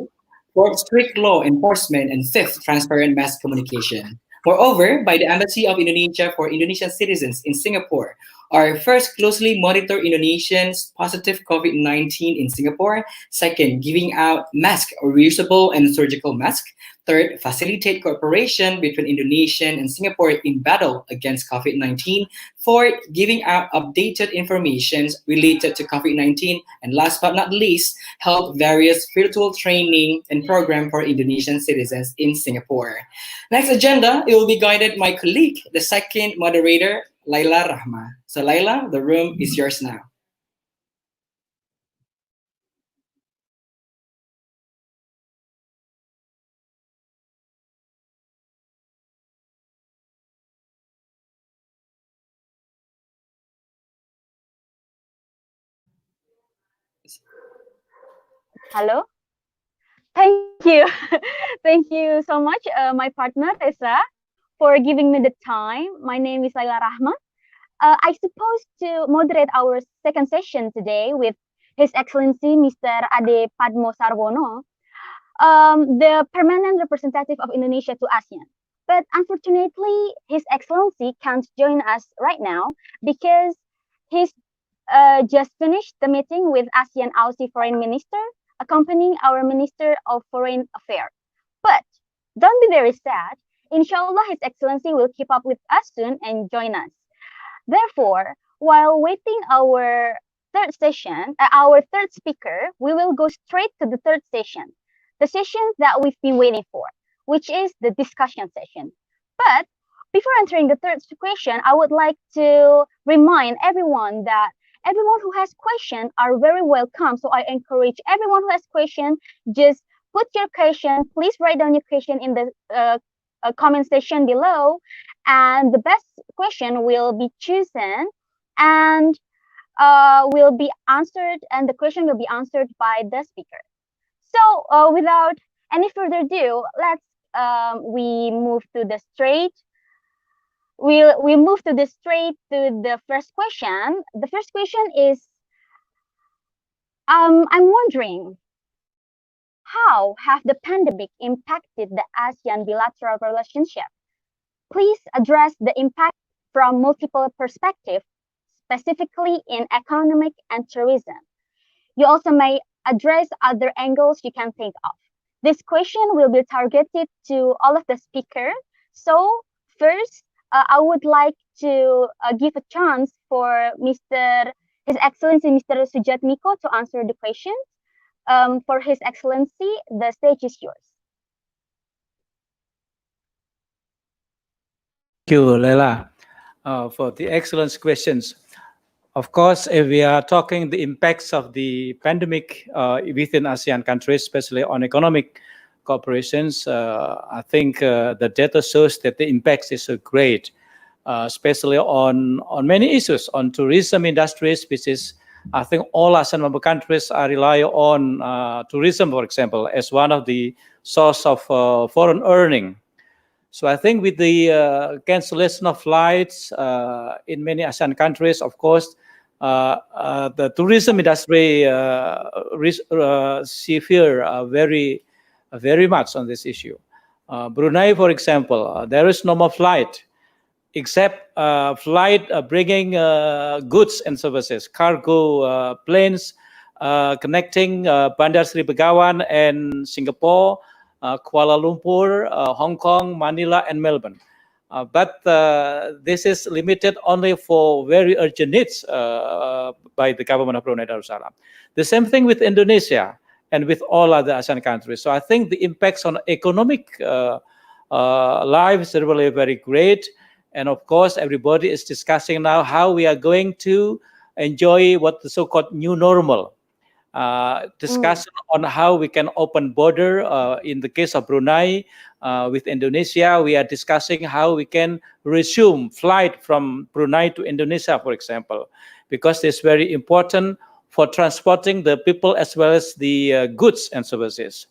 Fourth, strict law enforcement. And fifth, transparent mass communication. Moreover, by the Embassy of Indonesia for Indonesian citizens in Singapore, our first, closely monitor Indonesians positive COVID-19 in Singapore. Second, giving out masks or reusable and surgical masks. Third, facilitate cooperation between Indonesia and Singapore in battle against COVID-19. Fourth, giving out updated information related to COVID-19. And last but not least, held various virtual training and program for Indonesian citizens in Singapore. Next agenda, it will be guided my colleague, the second moderator, Laila Rahma. So Laila, the room is yours now. Hello. Thank you. Thank you so much, my partner, Tessa, for giving me the time. My name is Laila Rahman. I supposed to moderate our second session today with His Excellency Mr. Ade Padmo Sarwono, the permanent representative of Indonesia to ASEAN. But unfortunately, His Excellency can't join us right now because he's just finished the meeting with ASEAN Aussie Foreign Minister, accompanying our Minister of Foreign Affairs. But don't be very sad. Inshallah, His Excellency will keep up with us soon and join us. Therefore, while waiting our third session, our third speaker, we will go straight to the third session, the session that we've been waiting for, which is the discussion session. But before entering the third question, I would like to remind everyone that everyone who has questions are very welcome. So I encourage everyone who has questions, just put your question. Please write down your question in the comment section below, and the best question will be chosen and will be answered, and the question will be answered by the speaker. So without any further ado, let's we move to the straight. We move to the first question. The first question is, I'm wondering, how have the pandemic impacted the ASEAN bilateral relationship? Please address the impact from multiple perspectives, specifically in economic and tourism. You also may address other angles you can think of. This question will be targeted to all of the speakers. So first, I would like to give a chance for His Excellency Mr. Sudjatmiko to answer the question. For His Excellency, the stage is yours. Thank you, Leila, for the excellent questions. Of course, if we are talking the impacts of the pandemic within ASEAN countries, especially on economic cooperations, I think the data shows that the impacts is so great, especially on many issues, on tourism industries, which is, I think all ASEAN member countries are rely on tourism, for example, as one of the source of foreign earning. So I think with the cancellation of flights in many ASEAN countries, of course, the tourism industry suffer very much on this issue. Brunei, for example, there is no more flight except flight bringing goods and services, cargo planes connecting Bandar Sri Begawan and Singapore, Kuala Lumpur, Hong Kong, Manila, and Melbourne. But this is limited only for very urgent needs by the government of Brunei Darussalam. The same thing with Indonesia and with all other ASEAN countries. So I think the impacts on economic lives are really very great. And of course, everybody is discussing now how we are going to enjoy what the so-called new normal. Discussion on how we can open border. In the case of Brunei with Indonesia, we are discussing how we can resume flight from Brunei to Indonesia, for example, because it's very important for transporting the people as well as the goods and services.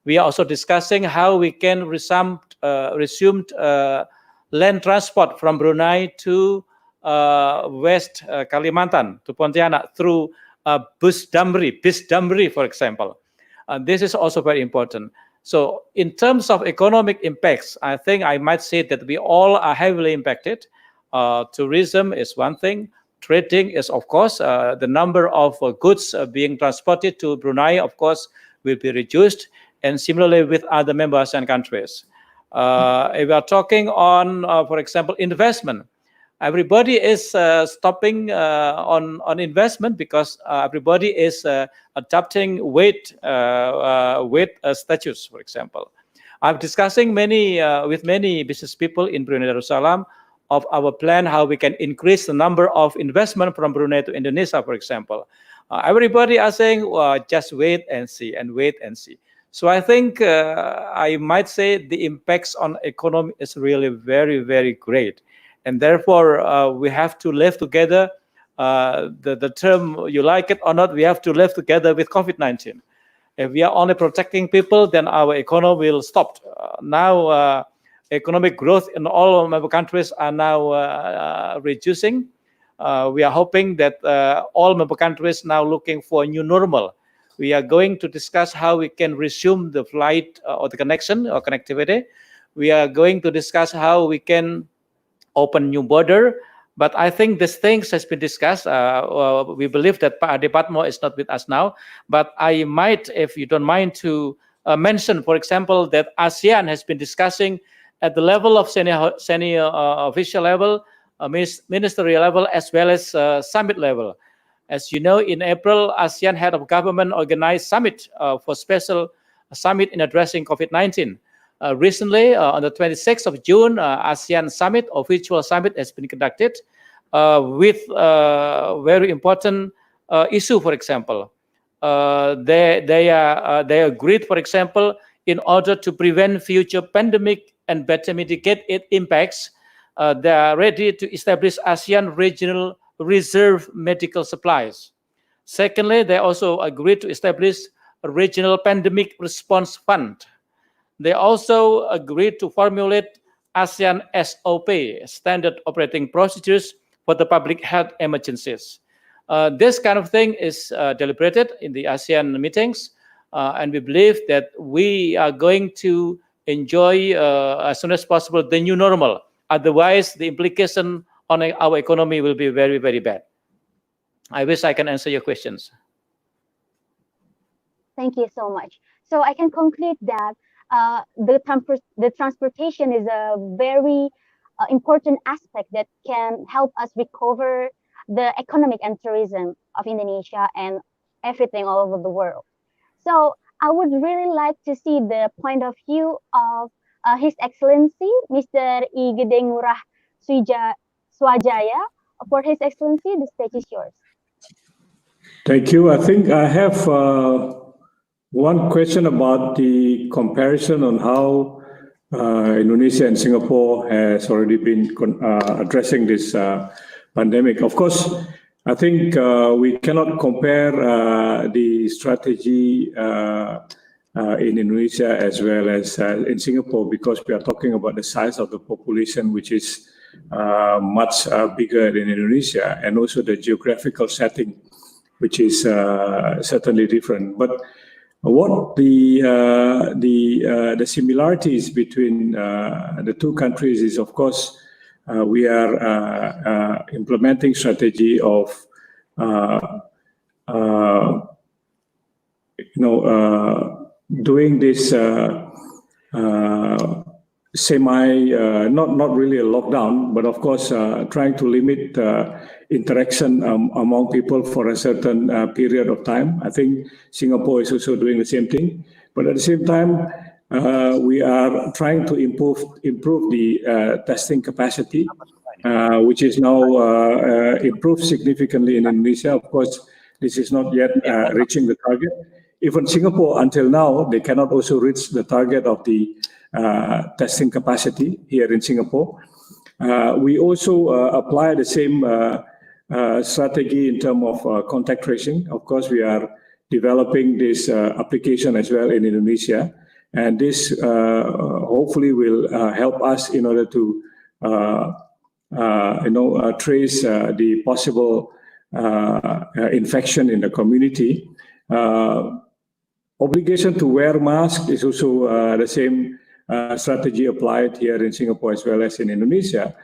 We are also discussing how we can resume land transport from Brunei to West Kalimantan to Pontianak through Bis Damri, for example. This is also very important. So in terms of economic impacts, I think I might say that we all are heavily impacted. Tourism is one thing. Trading is, of course, the number of goods being transported to Brunei, of course, will be reduced. And similarly with other member ASEAN countries. If we are talking on, for example, investment, everybody is stopping on investment because everybody is adopting weight statutes, for example. I'm discussing with many business people in Brunei Darussalam of our plan how we can increase the number of investment from Brunei to Indonesia, for example. Everybody are saying, well, just wait and see and wait and see. So I think I might say the impacts on economy is really very, very great. And therefore, we have to live together. The term, you like it or not, we have to live together with COVID-19. If we are only protecting people, then our economy will stop. Now, economic growth in all member countries are now reducing. We are hoping that all member countries now looking for a new normal. We are going to discuss how we can resume the flight or the connection or connectivity. We are going to discuss how we can open new border. But I think these things has been discussed. We believe that Pak Ade Patmo is not with us now. But I might, if you don't mind, to mention, for example, that ASEAN has been discussing at the level of senior official level, ministerial level, as well as summit level. As you know, in April, ASEAN head of government organized summit for special summit in addressing COVID-19. Recently, on the 26th of June, ASEAN summit or virtual summit has been conducted with very important issue. For example, they agreed, for example, in order to prevent future pandemic and better mitigate its impacts, they are ready to establish ASEAN regional reserve medical supplies. Secondly, they also agreed to establish a regional pandemic response fund. They also agreed to formulate ASEAN SOP, standard operating procedures for the public health emergencies. This kind of thing is deliberated in the ASEAN meetings, and we believe that we are going to enjoy as soon as possible the new normal. Otherwise, the implication on our economy will be very, very bad. I wish I can answer your questions. Thank you so much. So I can conclude that the transportation is a very important aspect that can help us recover the economic and tourism of Indonesia and everything all over the world. So I would really like to see the point of view of His Excellency, Mr. Gede Ngurah Swajaya. For His Excellency, the stage is yours. Thank you. I think I have one question about the comparison on how Indonesia and Singapore has already been addressing this pandemic. Of course, I think we cannot compare the strategy in Indonesia as well as in Singapore, because we are talking about the size of the population, which is much bigger than Indonesia, and also the geographical setting, which is certainly different. But what the similarities between the two countries is, of course, we are implementing strategy of doing this not really a lockdown, but of course trying to limit interaction among people for a certain period of time. I think Singapore is also doing the same thing, but at the same time we are trying to improve the testing capacity, which is now improved significantly in Indonesia. Of course, this is not yet reaching the target. Even Singapore, until now, they cannot also reach the target of the testing capacity here in Singapore. We also apply the same strategy in terms of contact tracing. Of course, we are developing this application as well in Indonesia, and this hopefully will help us in order to trace the possible infection in the community. Obligation to wear mask is also the same strategy applied here in Singapore as well as in Indonesia.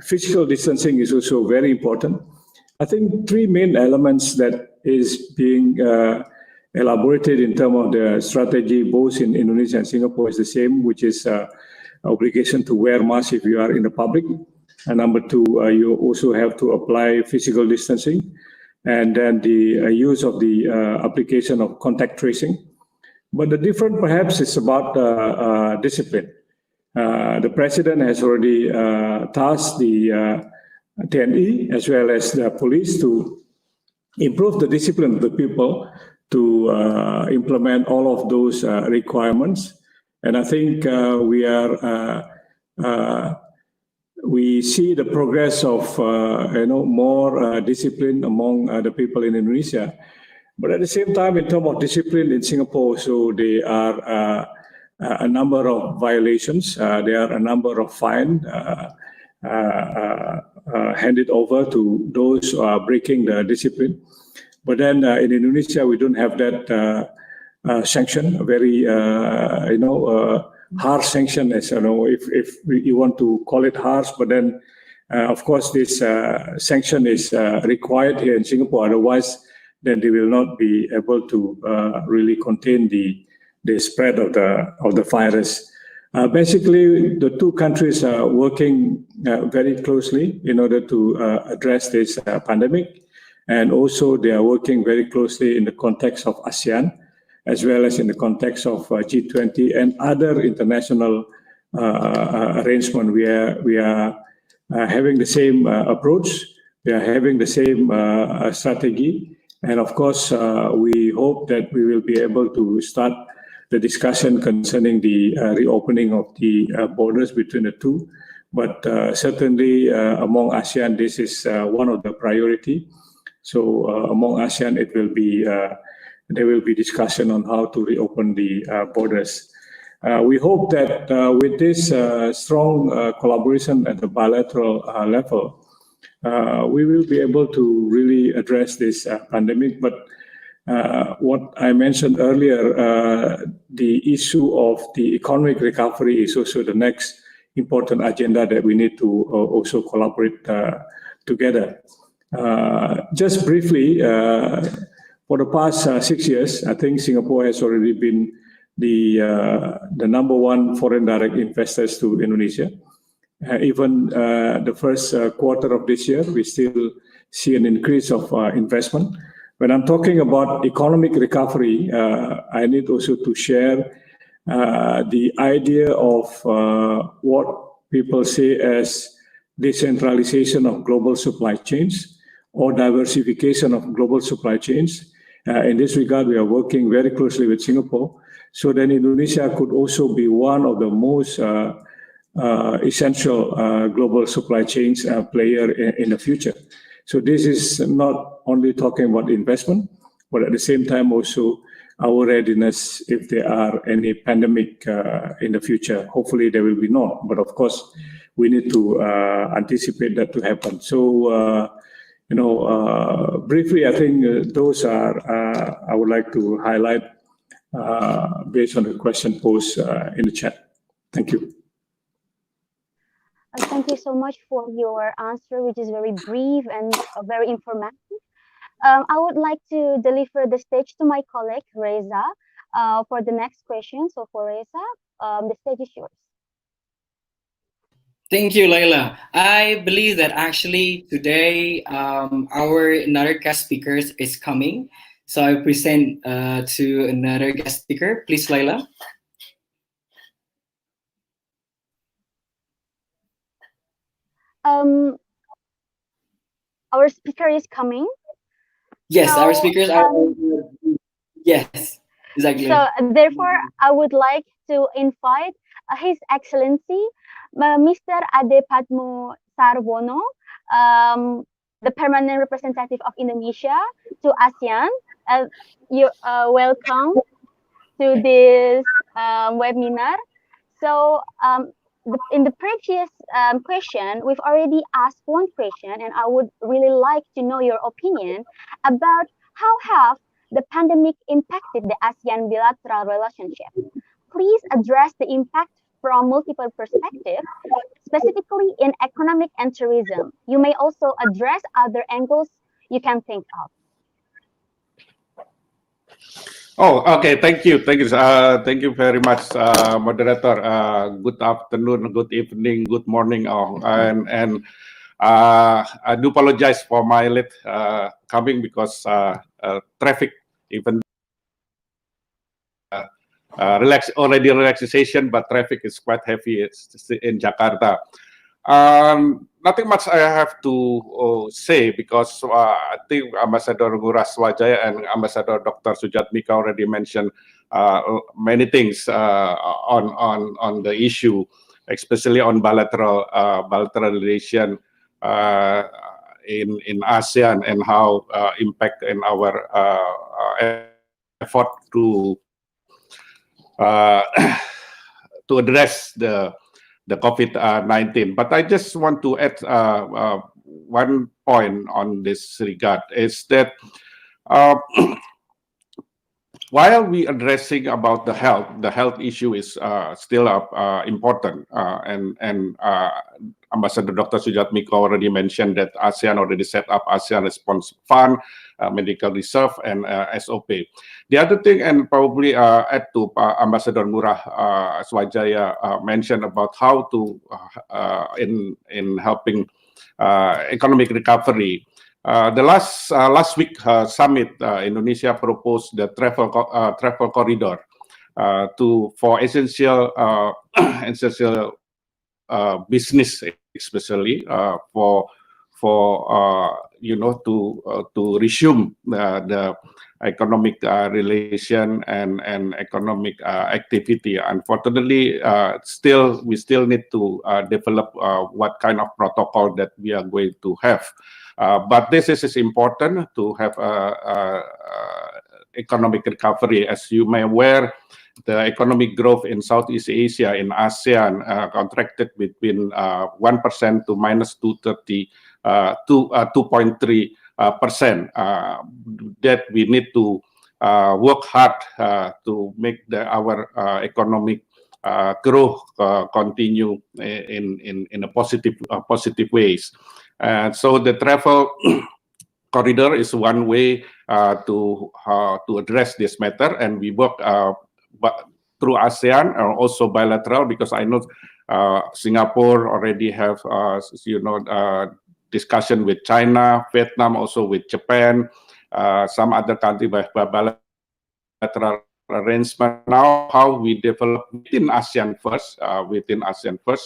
Physical distancing is also very important. I think three main elements that is being elaborated in terms of the strategy both in Indonesia and Singapore is the same, which is obligation to wear mask if you are in the public. And number two, you also have to apply physical distancing. And then the use of the application of contact tracing. But the difference perhaps is about discipline. The president has already tasked the TNI as well as the police to improve the discipline of the people to implement all of those requirements. And I think we see the progress of more discipline among the people in Indonesia. But at the same time, in terms of discipline in Singapore, so there are a number of violations. There are a number of fines handed over to those who are breaking the discipline. But then in Indonesia, we don't have that sanction, a very harsh sanction, as if you want to call it harsh. But then, of course, this sanction is required here in Singapore. Otherwise, then they will not be able to really contain the spread of the virus. Basically, the two countries are working very closely in order to address this pandemic. And also, they are working very closely in the context of ASEAN, as well as in the context of G20 and other international arrangement. We are having the same approach. We are having the same strategy. And of course, we hope that we will be able to start the discussion concerning the reopening of the borders between the two. But certainly among ASEAN, this is one of the priority. So among ASEAN, there will be discussion on how to reopen the borders. We hope that with this strong collaboration at the bilateral level, we will be able to really address this pandemic. But what I mentioned earlier, the issue of the economic recovery is also the next important agenda that we need to also collaborate together. Just briefly, for the past 6 years, I think Singapore has already been the number one foreign direct investors to Indonesia. Even the first quarter of this year, we still see an increase of investment. When I'm talking about economic recovery, I need also to share the idea of what people say as decentralization of global supply chains or diversification of global supply chains. In this regard, we are working very closely with Singapore, so that Indonesia could also be one of the most essential global supply chains player in the future. So this is not only talking about investment, but at the same time also our readiness if there are any pandemic in the future. Hopefully there will be not, but of course we need to anticipate that to happen. So briefly, I think those are I would like to highlight based on the question posed in the chat. Thank you. Thank you so much for your answer, which is very brief and very informative. I would like to deliver the stage to my colleague, Reza, for the next question. So for Reza, the stage is yours. Thank you, Laila. I believe that actually today our another guest speaker is coming. So I present to another guest speaker. Please, Laila. Our speaker is coming. Yes, so, our speakers are. Yes, exactly. So therefore, I would like to invite His Excellency, Mr. Ade Padmo Sarwono, the permanent representative of Indonesia to ASEAN. You welcome to this webinar. So in the previous question, we've already asked one question, and I would really like to know your opinion about how have the pandemic impacted the ASEAN bilateral relationship. Please address the impact from multiple perspectives, specifically in economic and tourism. You may also address other angles you can think of. Oh, okay. Thank you. Thank you very much, moderator. Good afternoon, good evening, good morning, all. And I do apologize for my late coming because traffic, even relaxation, but traffic is quite heavy in Jakarta. Nothing much I have to say because I think Ambassador Ngurah Swajaya and Ambassador Dr. Sudjatmiko already mentioned many things on the issue, especially on bilateral relation in ASEAN and how impact in our effort to address the COVID-19. But I just want to add one point on this regard is that while we addressing about the health issue is still important, and Ambassador Dr. Sudjatmiko already mentioned that ASEAN already set up ASEAN Response Fund, medical reserve, and SOP. The other thing, and probably add to Ambassador Ngurah Swajaya mentioned about how to in helping economic recovery. The last week summit, Indonesia proposed the travel corridor for essential business, especially to resume the economic relation and economic activity. Unfortunately, we still need to develop what kind of protocol that we are going to have. But this is important to have economic recovery. As you may aware, the economic growth in Southeast Asia, in ASEAN, contracted between 1% to minus 2.3%. That we need to work hard to make our economic growth continue in a positive ways. So the travel corridor is one way to address this matter, and we work through ASEAN and also bilateral, because I know Singapore already have discussion with China, Vietnam, also with Japan, some other country by bilateral arrangement. Now, how we develop within ASEAN first,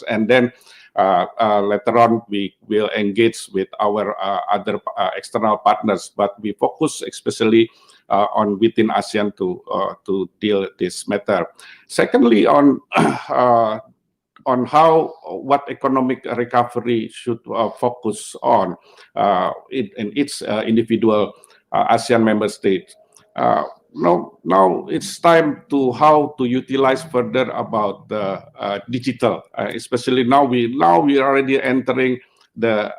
and then later on we will engage with our other external partners. But we focus especially on within ASEAN to deal this matter. Secondly, on what economic recovery should focus on in each individual ASEAN member state. Now it's time to how to utilize further about the digital, especially now we already entering the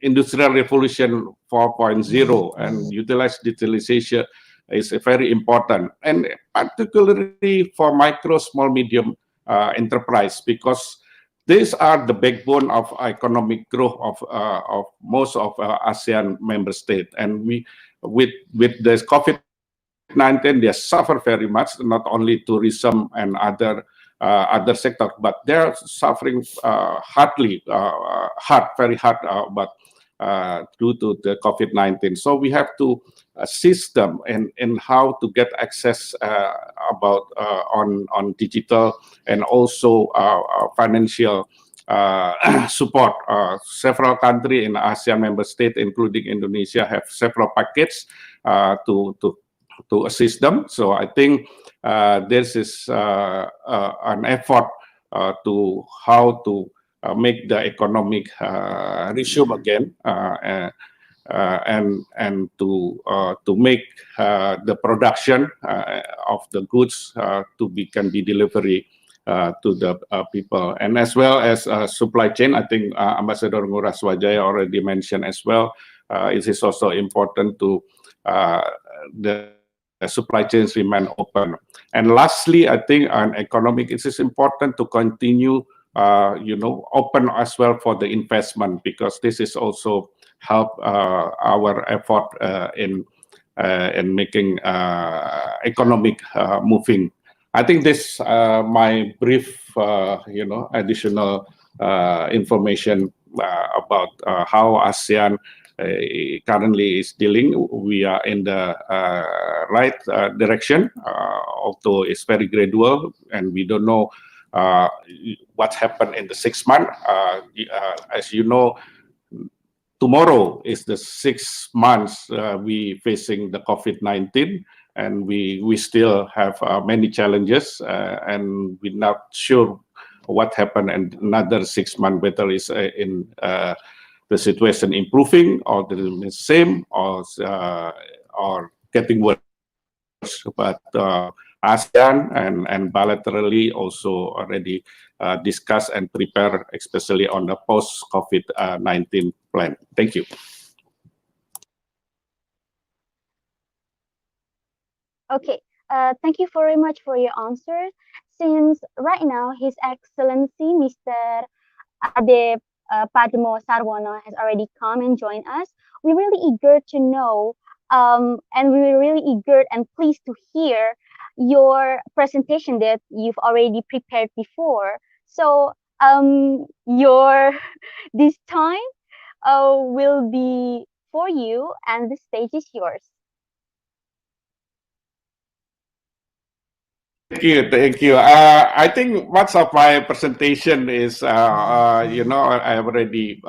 industrial revolution 4.0, and utilize digitalization is very important, and particularly for micro, small, medium enterprise, because these are the backbone of economic growth of most of ASEAN member states. And we with this COVID-19, they suffer very much, not only tourism and other sectors, but they're suffering very hard, but due to the COVID-19. So we have to assist them in how to get access about on digital, and also financial support. Several countries in ASEAN member state, including Indonesia, have several packages to assist them. So I think this is an effort to how to make the economic resume again, and to make the production of the goods can be delivery to the people, and as well as supply chain. I think Ambassador Ngurah Swajaya already mentioned as well. It is also important to the supply chains remain open. And lastly, I think on economic, it is important to continue, open as well for the investment, because this is also help our effort in making economic moving. I think this my brief, additional information about how ASEAN currently is dealing. We are in the right direction, although it's very gradual, and we don't know what happened in the 6 months. As you know, tomorrow is the 6 months we facing the COVID-19, and we still have many challenges, and we're not sure what happened in another 6 months, whether it's in the situation improving or the same or getting worse. But ASEAN and bilaterally also already discuss and prepare, especially on the post-COVID-19 plan. Thank you. Okay, thank you very much for your answer. Since right now His Excellency Mr. Ade Padmo Sarwono has already come and joined us, we're really eager to know, and we're really eager and pleased to hear your presentation that you've already prepared before. So your this time will be for you, and the stage is yours. Thank you. I think much of my presentation is, I have already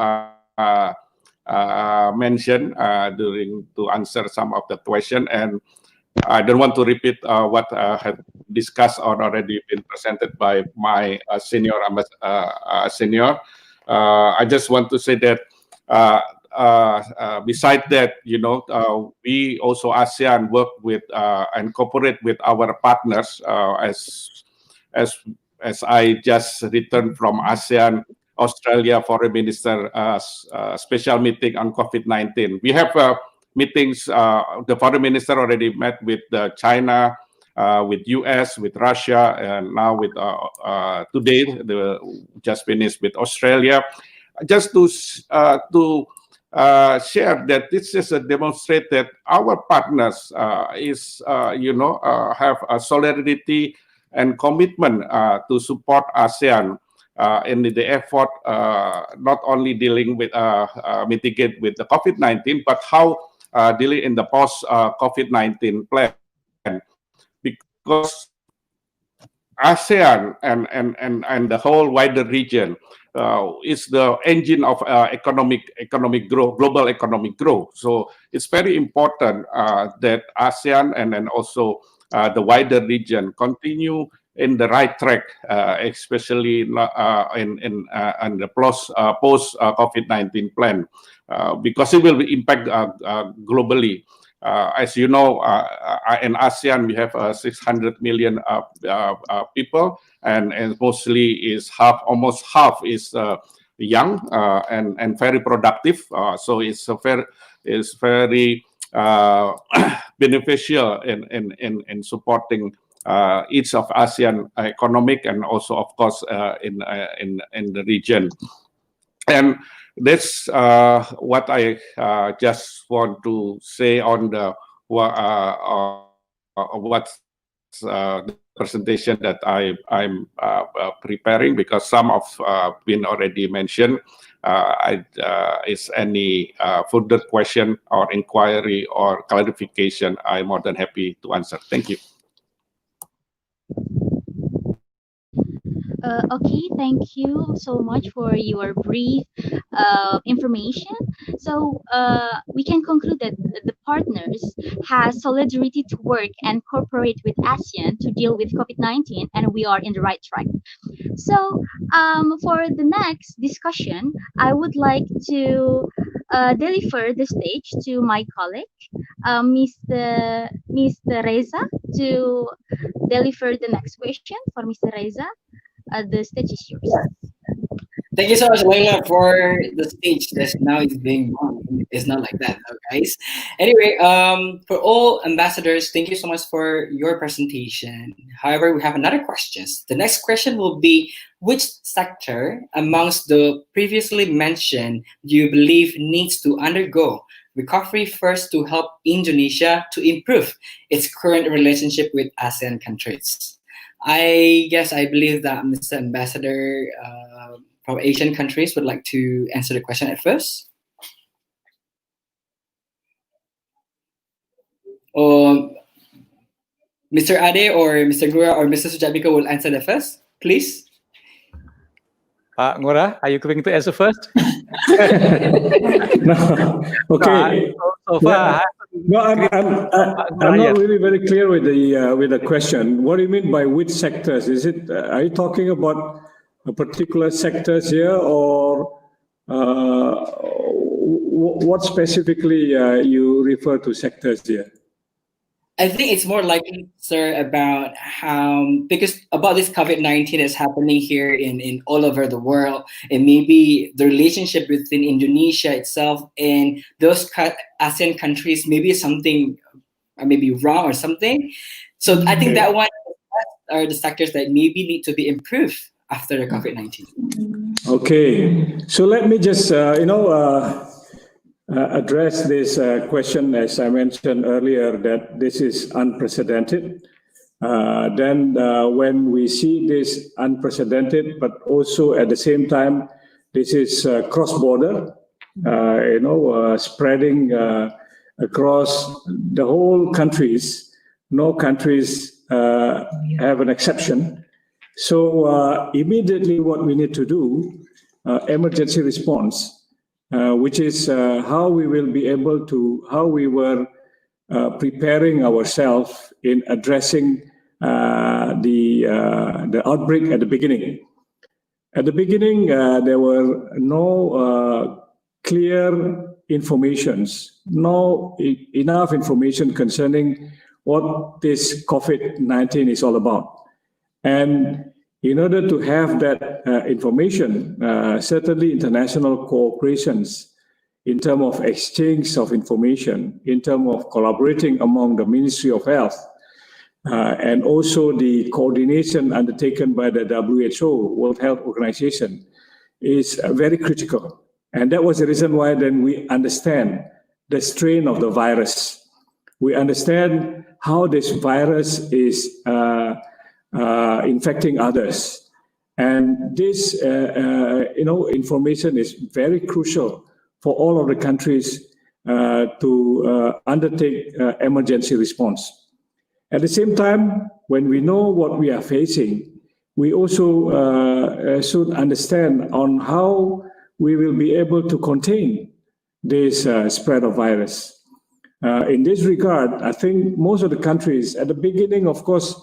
mentioned during to answer some of the question, and I don't want to repeat what had discussed or already been presented by my senior. I just want to say that beside that, we also ASEAN work with and cooperate with our partners. As I just returned from ASEAN Australia Foreign Minister special meeting on COVID-19. We have meetings. The Foreign Minister already met with China, with US, with Russia, and now with today just finished with Australia. Just to share that this is a demonstrate that our partners have a solidarity and commitment to support ASEAN in the effort, not only dealing with mitigate with the COVID-19, but how dealing in the post COVID-19 plan, because ASEAN and the whole wider region is the engine of economic growth, global economic growth. So it's very important that ASEAN and also the wider region continue in the right track, especially in the post COVID-19 plan, because it will impact globally. As you know, in ASEAN we have 600 million people, and mostly is almost half is young and very productive. So it's very beneficial in supporting each of ASEAN economic, and also of course in the region. And that's what I just want to say on the what's the presentation that I'm preparing, because some of been already mentioned. Is any further question or inquiry or clarification, I'm more than happy to answer. Thank you. Okay, thank you so much for your brief information. So we can conclude that the partners has solidarity to work and cooperate with ASEAN to deal with COVID-19, and we are in the right track. So for the next discussion, I would like to deliver the stage to my colleague, Mr. Reza, to deliver the next question for Mr. Reza. The stage is yours. Thank you so much, Laila, for the stage that now is being on. It's not like that, though, guys. Anyway, for all ambassadors, thank you so much for your presentation. However, we have another question. The next question will be, which sector amongst the previously mentioned do you believe needs to undergo recovery first to help Indonesia to improve its current relationship with ASEAN countries? I believe that Mr. Ambassador from Asian countries would like to answer the question at first. Or Mr. Ade or Mr. Ngurah or Mr. Sudjatmiko will answer the first, please. Ngurah, are you going to answer first? No. Okay. So far, No, I'm not really very clear with the question. What do you mean by which sectors? Is it are you talking about a particular sectors here, or what specifically you refer to sectors here? I think it's more likely, sir, about how, because about this COVID-19 is happening here in all over the world, and maybe the relationship within Indonesia itself and those ASEAN countries, maybe something maybe wrong or something. So I think that one are the sectors that maybe need to be improved after the COVID-19. Okay, so let me just address this question, as I mentioned earlier, that this is unprecedented. Then when we see this unprecedented, but also at the same time, this is cross-border, spreading across the whole countries. No countries have an exception. So immediately what we need to do, emergency response, which is how we will be able to, how we were preparing ourselves in addressing the outbreak at the beginning. At the beginning, there were no clear informations, no enough information concerning what this COVID-19 is all about. And in order to have that information, certainly international cooperations in terms of exchange of information, in terms of collaborating among the Ministry of Health, and also the coordination undertaken by the WHO, World Health Organization, is very critical. And that was the reason why then we understand the strain of the virus. We understand how this virus is infecting others. And this, information is very crucial for all of the countries to undertake emergency response. At the same time, when we know what we are facing, we also should understand on how we will be able to contain this spread of virus. In this regard, I think most of the countries at the beginning, of course,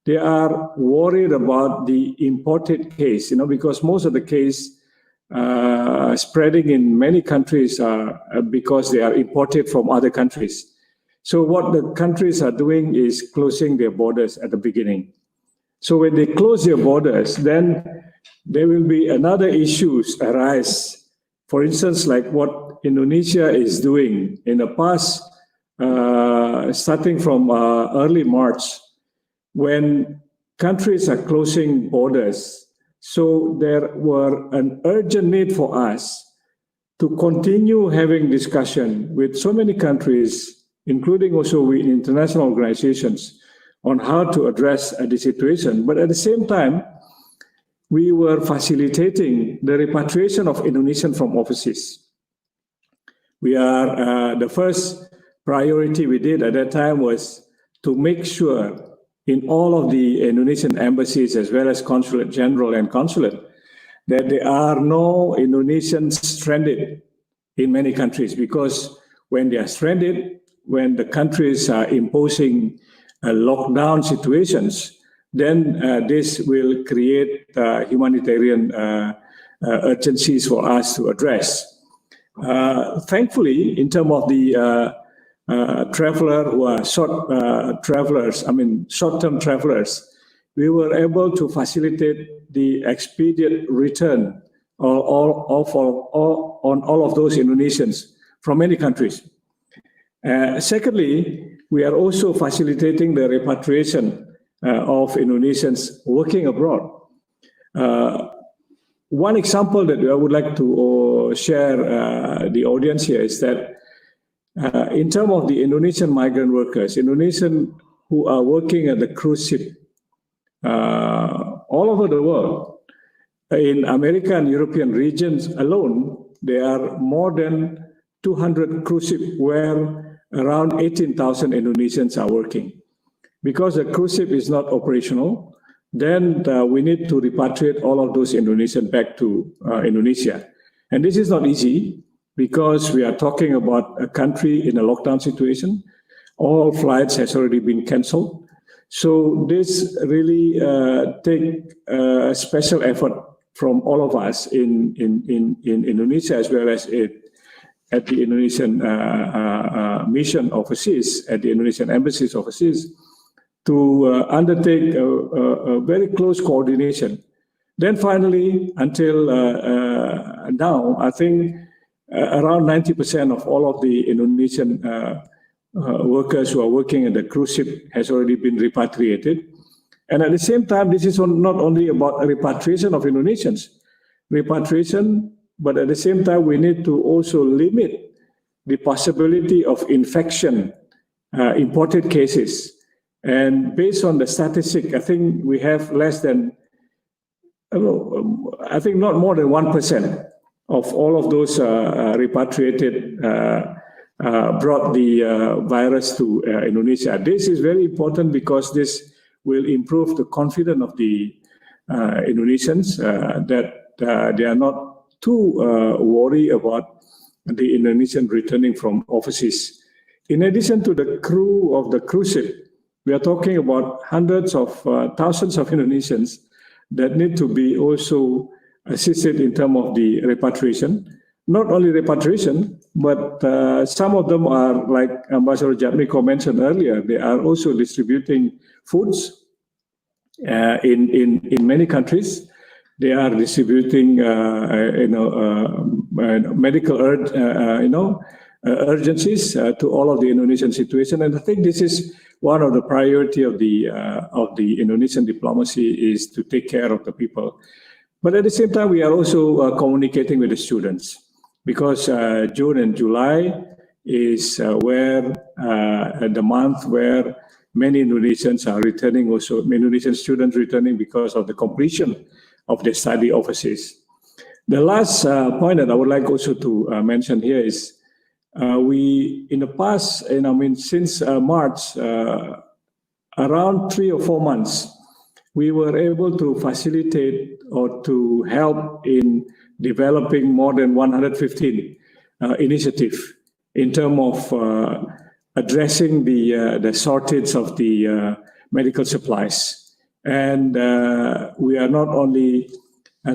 they are worried about the imported case, because most of the case spreading in many countries are because they are imported from other countries. So what the countries are doing is closing their borders at the beginning. So when they close their borders, then there will be another issues arise. For instance, like what Indonesia is doing in the past, starting from early March, when countries are closing borders. So there were an urgent need for us to continue having discussion with so many countries, including also with international organizations, on how to address the situation. But at the same time, we were facilitating the repatriation of Indonesians from overseas. We are, the first priority we did at that time was to make sure in all of the Indonesian embassies, as well as consulate general and consulate, that there are no Indonesians stranded in many countries, because when they are stranded, when the countries are imposing lockdown situations, then this will create humanitarian urgencies for us to address. Thankfully, in terms of the traveler who are short-term travelers, we were able to facilitate the expedient return on all of those Indonesians from many countries. Secondly, we are also facilitating the repatriation of Indonesians working abroad. One example that I would like to share the audience here is that in terms of the Indonesian migrant workers, Indonesian who are working at the cruise ship all over the world, in America and European regions alone, there are more than 200 cruise ships where around 18,000 Indonesians are working. Because the cruise ship is not operational, then we need to repatriate all of those Indonesians back to Indonesia. And this is not easy because we are talking about a country in a lockdown situation. All flights has already been canceled. So this really take a special effort from all of us in Indonesia as well as at the Indonesian mission overseas, at the Indonesian embassies overseas, to undertake a very close coordination. Then finally, until now, I think around 90% of all of the Indonesian workers who are working in the cruise ship has already been repatriated. And at the same time, this is not only about repatriation of Indonesians, but at the same time, we need to also limit the possibility of infection, imported cases. And based on the statistic, I think we have less than, I think not more than 1% of all of those repatriated brought the virus to Indonesia. This is very important because this will improve the confidence of the Indonesians that they are not too worried about the Indonesian returning from overseas. In addition to the crew of the cruise ship, we are talking about hundreds of thousands of Indonesians that need to be also assisted in terms of the repatriation. Not only repatriation, but some of them are, like Ambassador Sudjatmiko mentioned earlier, they are also distributing foods in many countries. They are distributing, medical urgencies to all of the Indonesian situation, and I think this is one of the priority of the Indonesian diplomacy is to take care of the people. But at the same time, we are also communicating with the students because June and July is where the month where many Indonesians are returning, also Indonesian students returning because of the completion of their study overseas. The last point that I would like also to mention here is we, in the past, since March, around 3 or 4 months, we were able to facilitate or to help in developing more than 115 initiatives in terms of addressing the shortage of the medical supplies. And we are not only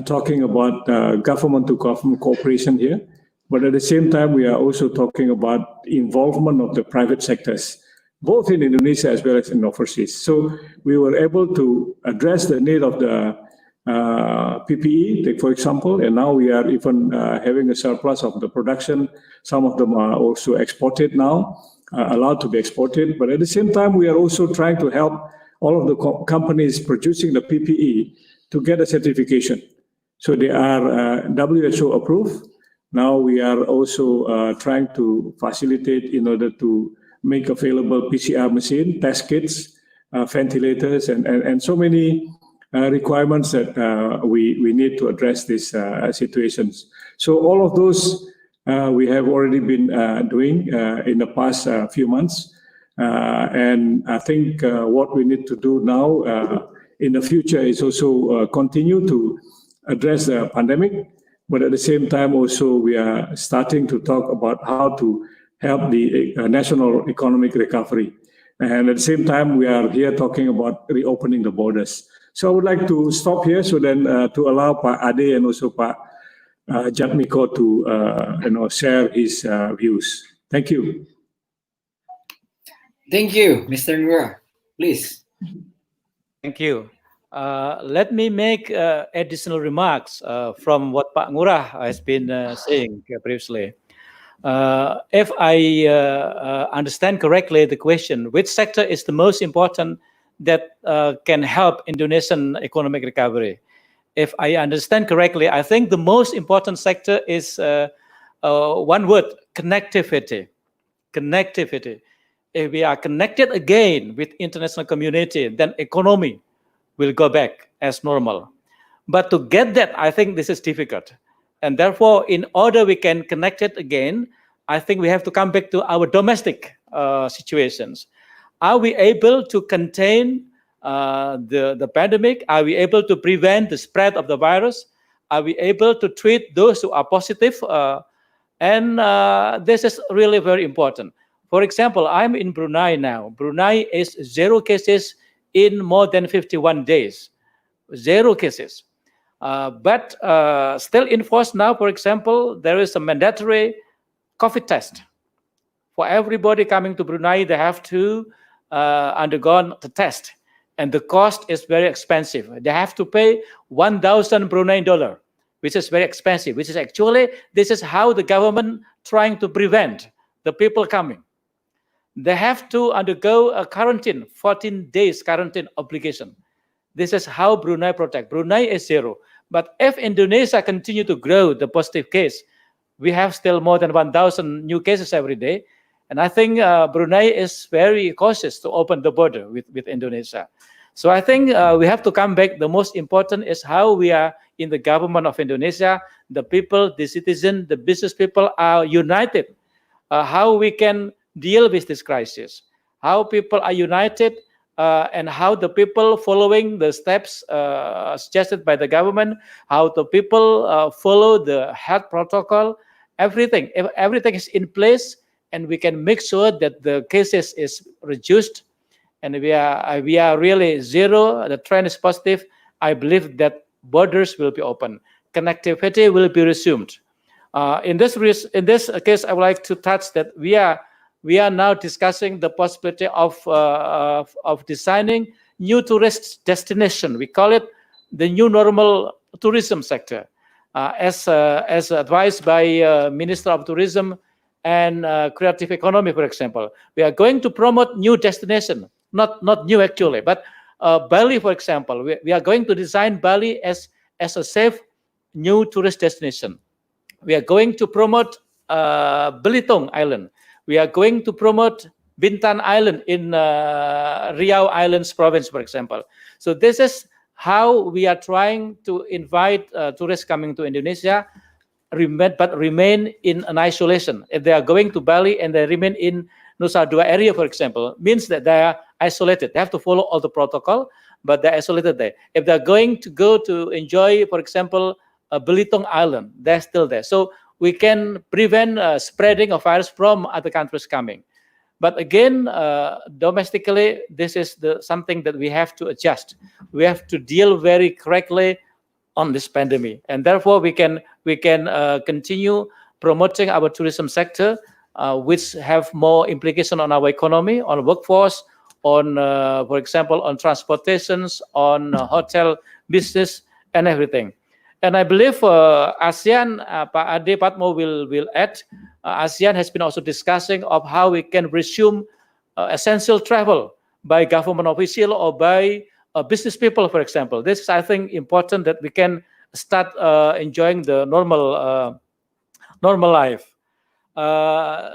talking about government-to-government cooperation here, but at the same time, we are also talking about involvement of the private sectors, both in Indonesia as well as in overseas. So we were able to address the need of the PPE, for example, and now we are even having a surplus of the production. Some of them are also exported now, allowed to be exported. But at the same time, we are also trying to help all of the companies producing the PPE to get a certification. So they are WHO approved. Now we are also trying to facilitate in order to make available PCR machine, test kits, ventilators, and so many requirements that we need to address these situations. So all of those we have already been doing in the past few months. And I think what we need to do now in the future is also continue to address the pandemic. But at the same time, also, we are starting to talk about how to help the national economic recovery. And at the same time, we are here talking about reopening the borders. So I would like to stop here so then to allow Pak Ade and also Pak Sudjatmiko to share his views. Thank you. Thank you, Mr. Ngurah. Please. Thank you. Let me make additional remarks from what Pak Ngurah has been saying previously. If I understand correctly the question, which sector is the most important that can help Indonesian economic recovery? If I understand correctly, I think the most important sector is one word: connectivity. Connectivity. If we are connected again with international community, then economy will go back as normal. But to get that, I think this is difficult. And therefore, in order we can connect it again, I think we have to come back to our domestic situations. Are we able to contain the pandemic? Are we able to prevent the spread of the virus? Are we able to treat those who are positive? And this is really very important. For example, I'm in Brunei now. Brunei is 0 cases in more than 51 days. 0 cases. But still in force now, for example, there is a mandatory COVID test. For everybody coming to Brunei, they have to undergo the test. And the cost is very expensive. They have to pay 1,000 Brunei dollar, which is very expensive, which is actually, this is how the government trying to prevent the people coming. They have to undergo a quarantine, 14 days quarantine obligation. This is how Brunei protect. Brunei is 0. But if Indonesia continue to grow the positive case, we have still more than 1,000 new cases every day. And I think Brunei is very cautious to open the border with Indonesia. So I think we have to come back. The most important is how we are in the government of Indonesia, the people, the citizen, the business people are united. How we can deal with this crisis, how people are united, and how the people following the steps suggested by the government, how the people follow the health protocol, everything is in place, and we can make sure that the cases is reduced, and we are really 0. The trend is positive. I believe that borders will be open, connectivity will be resumed. In this case, I would like to touch that we are now discussing the possibility of designing new tourist destination. We call it the new normal tourism sector, as advised by Minister of Tourism and Creative Economy, for example. We are going to promote new destination, not new actually, but Bali, for example. We are going to design Bali as a safe new tourist destination. We are going to promote Belitung Island. We are going to promote Bintan Island in Riau Islands province, for example. So this is how we are trying to invite tourists coming to Indonesia, but remain in an isolation. If they are going to Bali and they remain in Nusa Dua area, for example, means that they are isolated. They have to follow all the protocol, but they're isolated there. If they're going to go to enjoy, for example, Belitung Island, they're still there. So we can prevent spreading of virus from other countries coming. But again, domestically, this is something that we have to adjust. We have to deal very correctly on this pandemic, and therefore we can continue promoting our tourism sector, which have more implication on our economy, on workforce, on, for example, on transportations, on hotel business, and everything. And I believe ASEAN, Pak Ade Patmo will add, ASEAN has been also discussing of how we can resume essential travel by government official or by business people, for example. This is, I think, important that we can start enjoying the normal life.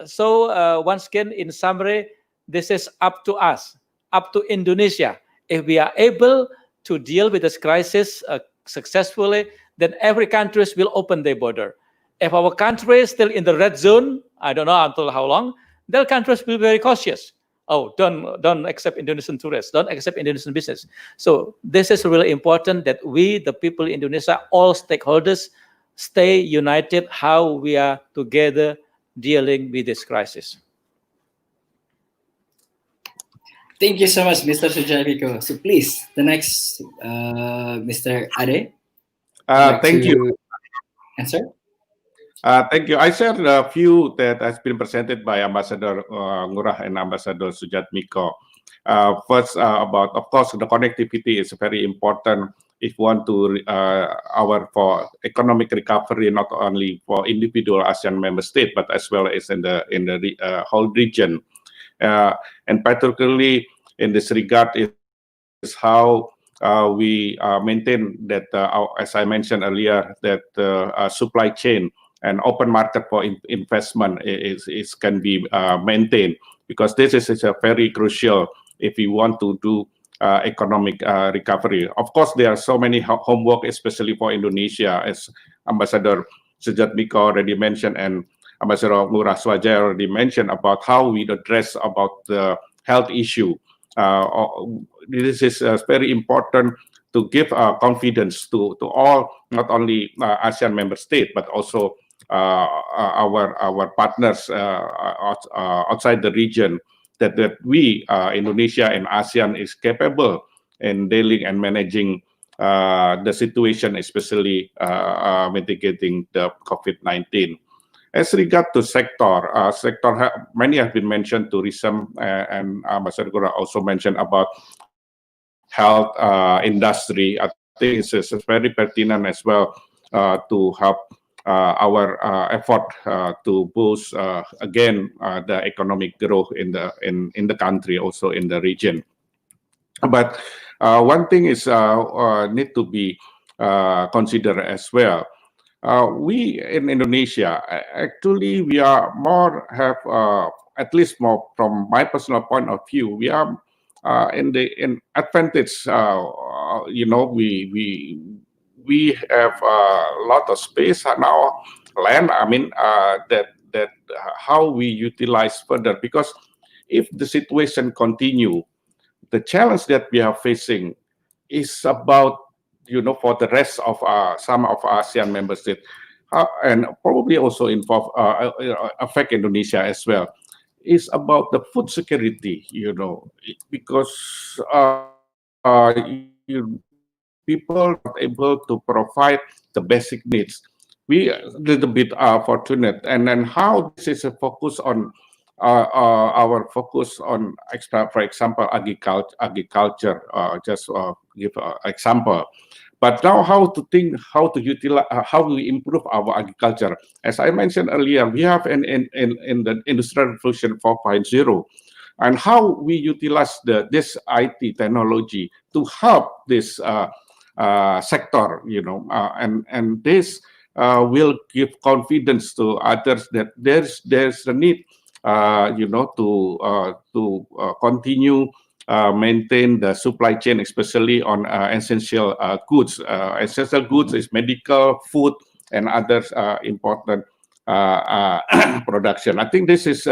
So once again, in summary, this is up to us, up to Indonesia. If we are able to deal with this crisis successfully, then every country will open their border. If our country is still in the red zone, I don't know until how long, their countries will be very cautious. Oh, don't accept Indonesian tourists, don't accept Indonesian business. So this is really important that we, the people in Indonesia, all stakeholders, stay united how we are together dealing with this crisis. Thank you so much, Mr. Sudjatmiko. So please, the next, Mr. Ade. Thank you. Answer. Thank you. I share a view that has been presented by Ambassador Ngurah and Ambassador Sudjatmiko. First, about, of course, the connectivity is very important if we want to for economic recovery, not only for individual ASEAN member state, but as well as in the whole region. And particularly in this regard is how we maintain that, as I mentioned earlier, that supply chain and open market for investment can be maintained, because this is a very crucial if we want to do economic recovery. Of course, there are so many homework, especially for Indonesia, as Ambassador Sudjatmiko already mentioned, and Ambassador Ngurah Swajaya already mentioned about how we address about the health issue. This is very important to give confidence to all, not only ASEAN member state, but also our partners outside the region, that we, Indonesia and ASEAN, is capable in dealing and managing the situation, especially mitigating the COVID-19. As regard to sector, many have been mentioned, tourism, and Ambassador Ngurah also mentioned about health industry. I think it's very pertinent as well to help our effort to boost again the economic growth in the country, also in the region. But one thing is need to be considered as well. We in Indonesia, actually, we are more have at least more from my personal point of view, we are in advantage. We have a lot of space now, land. I mean, that how we utilize further, because if the situation continue, the challenge that we are facing is about, for the rest of some of ASEAN member states, and probably also affect Indonesia as well, is about the food security, because people are able to provide the basic needs. We a little bit fortunate, and then how this is a focus on our focus on, for example, agriculture. Just give an example. But now, how to utilize, how we improve our agriculture. As I mentioned earlier, we have in the Industrial Revolution 4.0, and how we utilize this IT technology to help this sector, and this will give confidence to others that there's a need, to continue maintain the supply chain, especially on essential goods. Essential goods is medical, food, and other important production. I think this is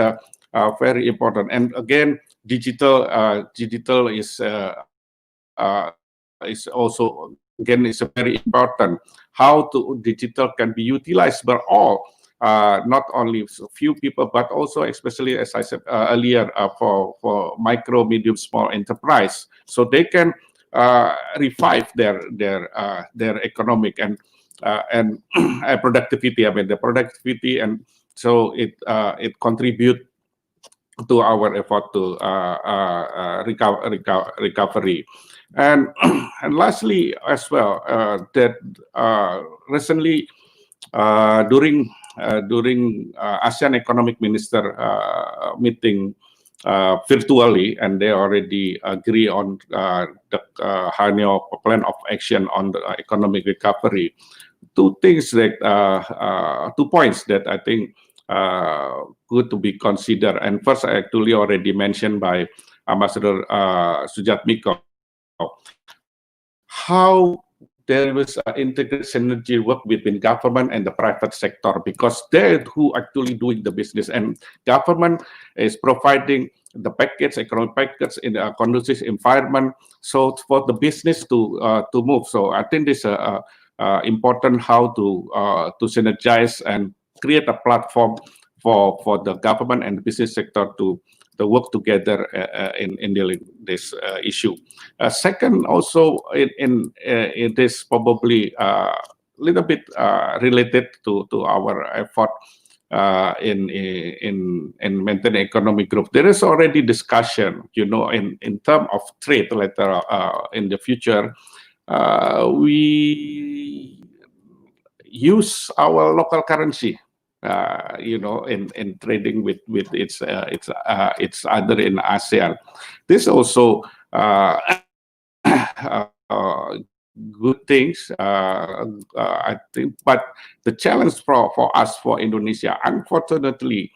very important. And again, digital is also, again, is very important. How digital can be utilized by all, not only a few people, but also, especially as I said earlier, for micro, medium, small enterprise, so they can revive their economic and productivity. I mean, the productivity, and so it contribute to our effort to recovery. And lastly, as well, that recently during ASEAN Economic Minister meeting virtually, and they already agree on the Hanyo plan of action on the economic recovery. Two points that I think good to be considered. And first, I actually already mentioned by Ambassador Sudjatmiko, how there was integrated synergy work between government and the private sector, because they're who actually doing the business, and government is providing the economic package in a conducive environment, so for the business to move. So I think this important how to synergize and create a platform for the government and the business sector to work together in dealing this issue. Second, also in this probably a little bit related to our effort in maintaining economic growth. There is already discussion, in terms of trade later in the future. We use our local currency, in trading with its other in ASEAN. This also good things, I think. But the challenge for us, for Indonesia, unfortunately,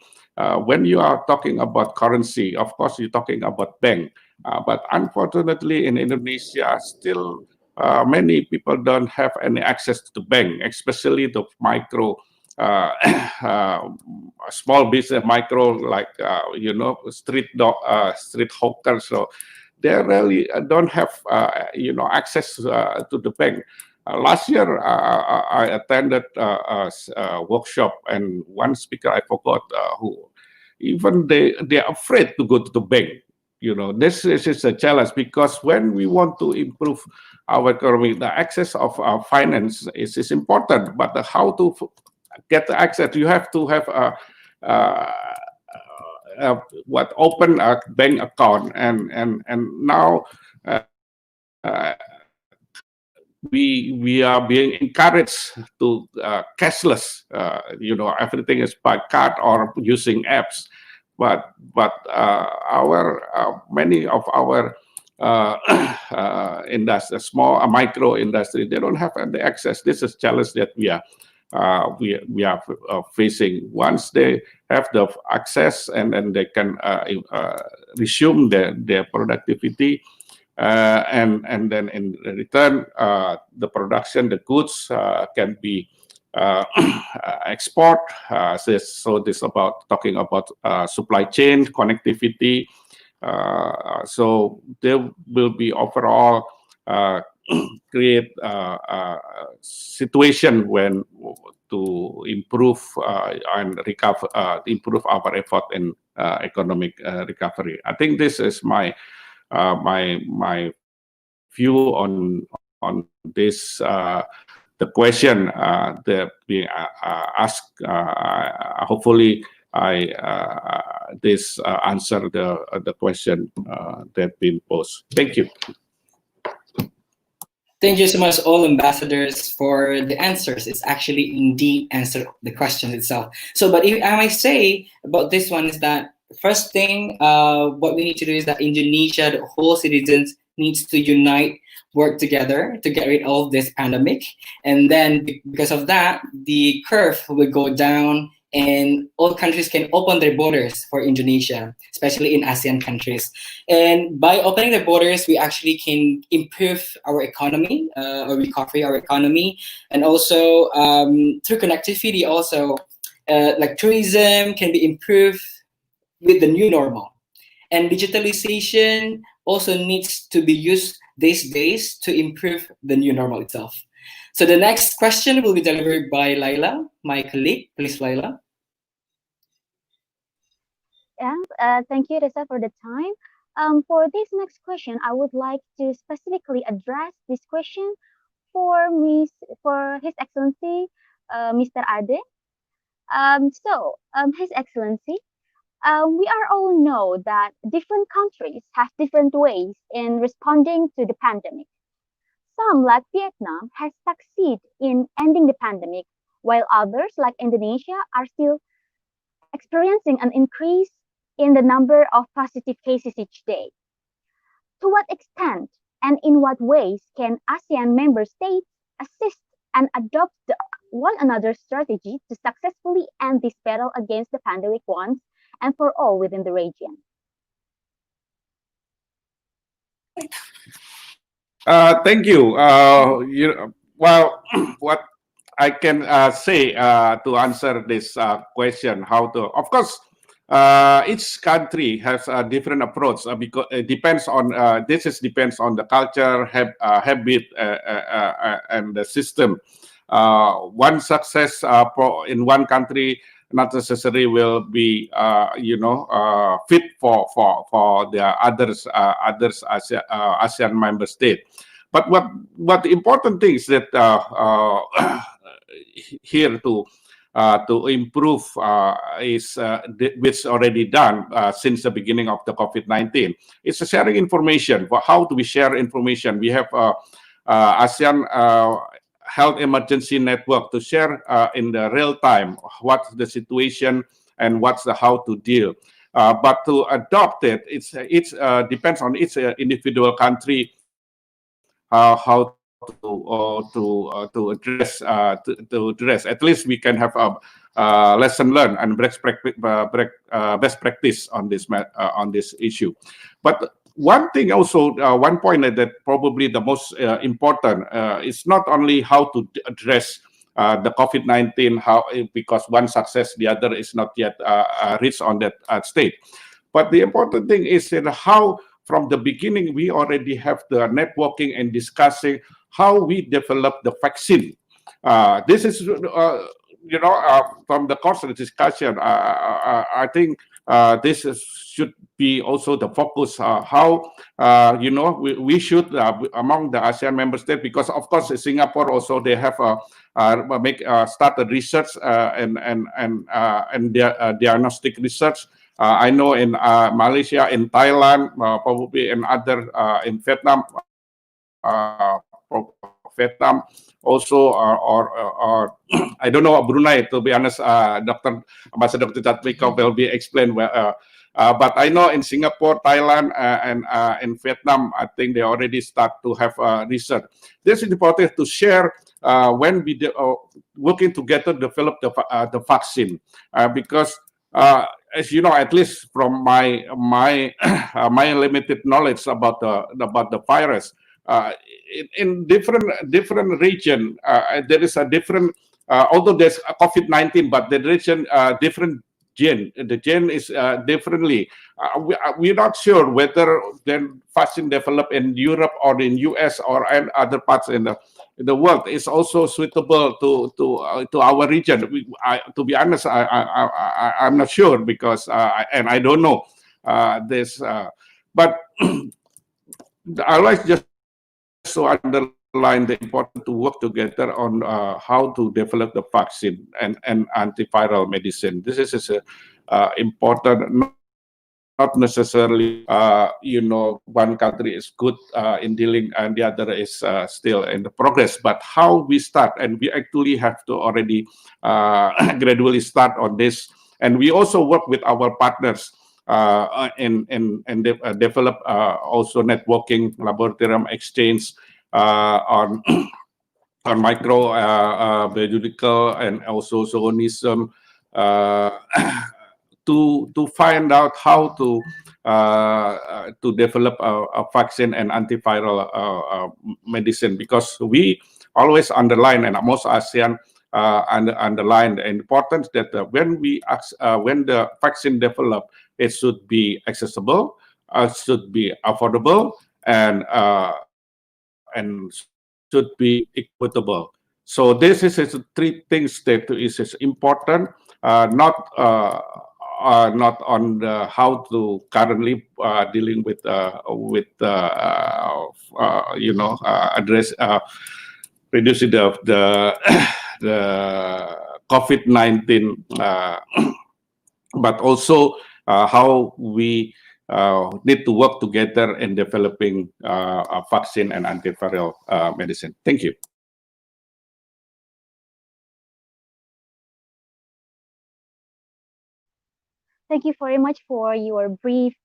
when you are talking about currency, of course you're talking about bank. But unfortunately, in Indonesia, still many people don't have any access to the bank, especially the micro. Small business, micro, like street hawkers. So they really don't have access to the bank. Last year, I attended a workshop, and one speaker, I forgot who, even they're afraid to go to the bank. This is a challenge, because when we want to improve our economy, the access of finance is important, but how to get the access, you have to have open a bank account, and now we are being encouraged to cashless. Everything is by card or using apps, but our many of our industry, small micro industry, they don't have the access. This is a challenge that we are facing. Once they have the access, and then they can resume their productivity, and then in return, the production, the goods can be export. So this about talking about supply chain connectivity. So there will be overall create a situation when to improve and recover, improve our effort in economic recovery. I think this is my view on this. The question that being asked. Hopefully, this answer the question that been posed. Thank you. Thank you so much, all ambassadors, for the answers. It's actually indeed answered the question itself. So, but if I might say about this one is that first thing, what we need to do is that Indonesia, the whole citizens needs to unite, work together to get rid of this pandemic. And then because of that, the curve will go down and all countries can open their borders for Indonesia, especially in ASEAN countries. And by opening the borders, we actually can improve our economy, or recover our economy, and also through connectivity, also like tourism can be improved with the new normal. And digitalization also needs to be used these days to improve the new normal itself. So the next question will be delivered by Laila, my colleague. Please, Laila. Yeah, thank you, Reza, for the time. For this next question, I would like to specifically address this question for His Excellency, Mr. Ade. His Excellency, we are all know that different countries have different ways in responding to the pandemic. Some, like Vietnam, has succeeded in ending the pandemic, while others, like Indonesia, are still experiencing an increase in the number of positive cases each day. To what extent and in what ways can ASEAN member states assist and adopt one another's strategy to successfully end this battle against the pandemic once and for all within the region? Thank you. Well, what I can say to answer this question, how to, of course, each country has a different approach because it depends on depends on the culture, habit, and the system. One success in one country not necessarily will be fit for the others ASEAN member state. But what the important thing is that here to to improve which already done since the beginning of the COVID-19. It's sharing information. How do we share information? We have ASEAN Health Emergency Network to share in the real time what's the situation and what's the how to deal. But to adopt it, it's depends on each individual country how to address. At least we can have a lesson learned and best practice on this issue. But one thing also, one point that probably the most important is not only how to address the COVID-19, because one success, the other is not yet reached on that state. But the important thing is that how from the beginning we already have the networking and discussing how we develop the vaccine. This is, from the course of the discussion, I think this should be also the focus. How we should among the ASEAN member states, because of course Singapore also they have started research and diagnostic research. I know in Malaysia, in Thailand, probably in other in Vietnam. Vietnam also, or I don't know, Brunei, to be honest. Ambassador Sudjatmiko will be explained well. But I know in Singapore, Thailand, and in Vietnam, I think they already start to have research. This is important to share when we working together develop the vaccine, because as you know, at least from my my limited knowledge about the virus. In different region, there is a different. Although there's a COVID-19, but the region different gene. The gene is differently. We're not sure whether the vaccine developed in Europe or in US or in other parts in the world is also suitable to our region. To be honest, I'm not sure because and I don't know this. But I like just to underline the importance to work together on how to develop the vaccine and antiviral medicine. This is important. Not necessarily, one country is good in dealing and the other is still in the progress. But how we start, and we actually have to already gradually start on this. And we also work with our partners and develop also networking, laboratorium exchange on microbiological and also zoonism to find out how to develop a vaccine and antiviral medicine, because we always underline, and most ASEAN underline the importance that when the vaccine develop, it should be accessible, should be affordable, and should be equitable. So this is three things that is important, not on how to currently dealing with address reducing the COVID-19, but also how we need to work together in developing a vaccine and antiviral medicine. Thank you. Thank you very much for your brief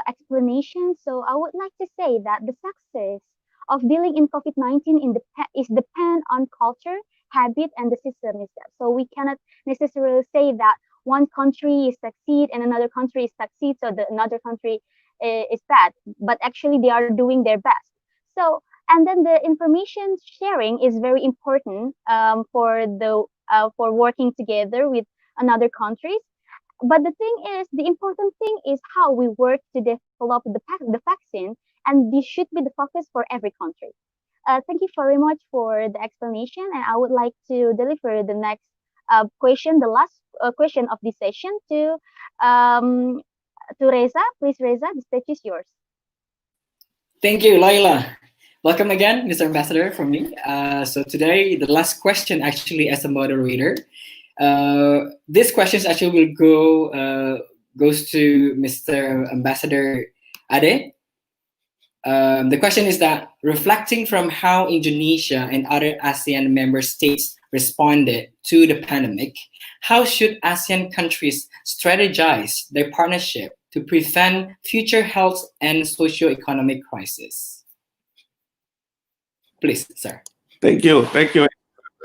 explanation. So I would like to say that the success of dealing in COVID-19 is depend on culture, habit, and the system itself. So we cannot necessarily say that one country is succeed and another country is succeed, so another country is bad. But actually, they are doing their best. So and then the information sharing is very important for working together with another countries. But the important thing is how we work to develop the vaccine, and this should be the focus for every country. Thank you very much for the explanation, and I would like to deliver the next question, the last question of this session to Reza. Please, Reza, the stage is yours. Thank you, Laila. Welcome again, Mr. Ambassador, from me. So today, the last question actually as a moderator. This questions actually will goes to Mr. Ambassador Ade. The question is that reflecting from how Indonesia and other ASEAN member states responded to the pandemic, how should ASEAN countries strategize their partnership to prevent future health and socio-economic crisis? Please, sir. Thank you. Thank you.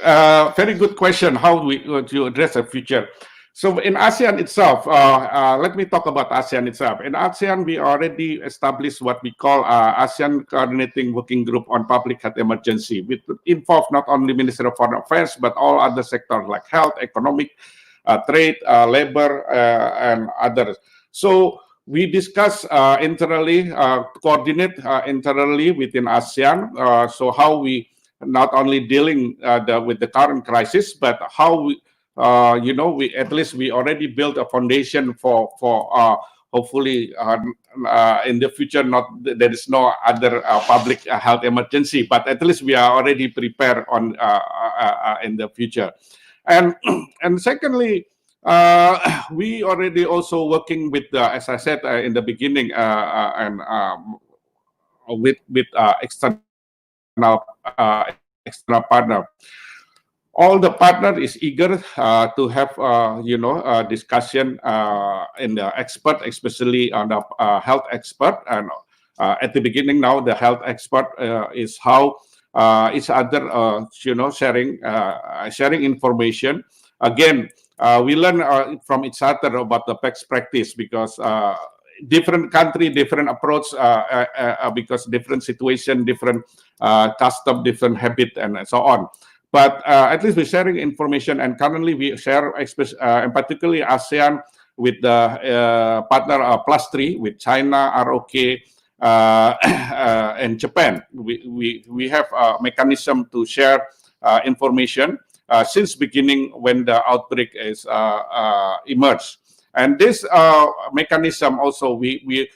Very good question. How we to address the future? So in ASEAN itself, let me talk about ASEAN itself. In ASEAN, we already established what we call ASEAN Coordinating Working Group on Public Health Emergency, which involve not only Ministry of Foreign Affairs but all other sectors like health, economic, trade, labor, and others. So we discuss internally, coordinate internally within ASEAN. So how we not only dealing with the current crisis, but how we, we at least we already built a foundation for hopefully in the future there is no other public health emergency, but at least we are already prepared on in the future. And and secondly, we already also working with as I said in the beginning and with external partner. All the partner is eager to have discussion in the expert, especially on the health expert. And at the beginning now, the health expert is how each other sharing information. Again, we learn from each other about the best practice, because different country, different approach, because different situation, different custom, different habit, and so on. But at least we're sharing information, and currently we share, and particularly ASEAN with the partner +3 with China, ROK, and Japan. We have a mechanism to share information since beginning when the outbreak is emerged. And this mechanism also we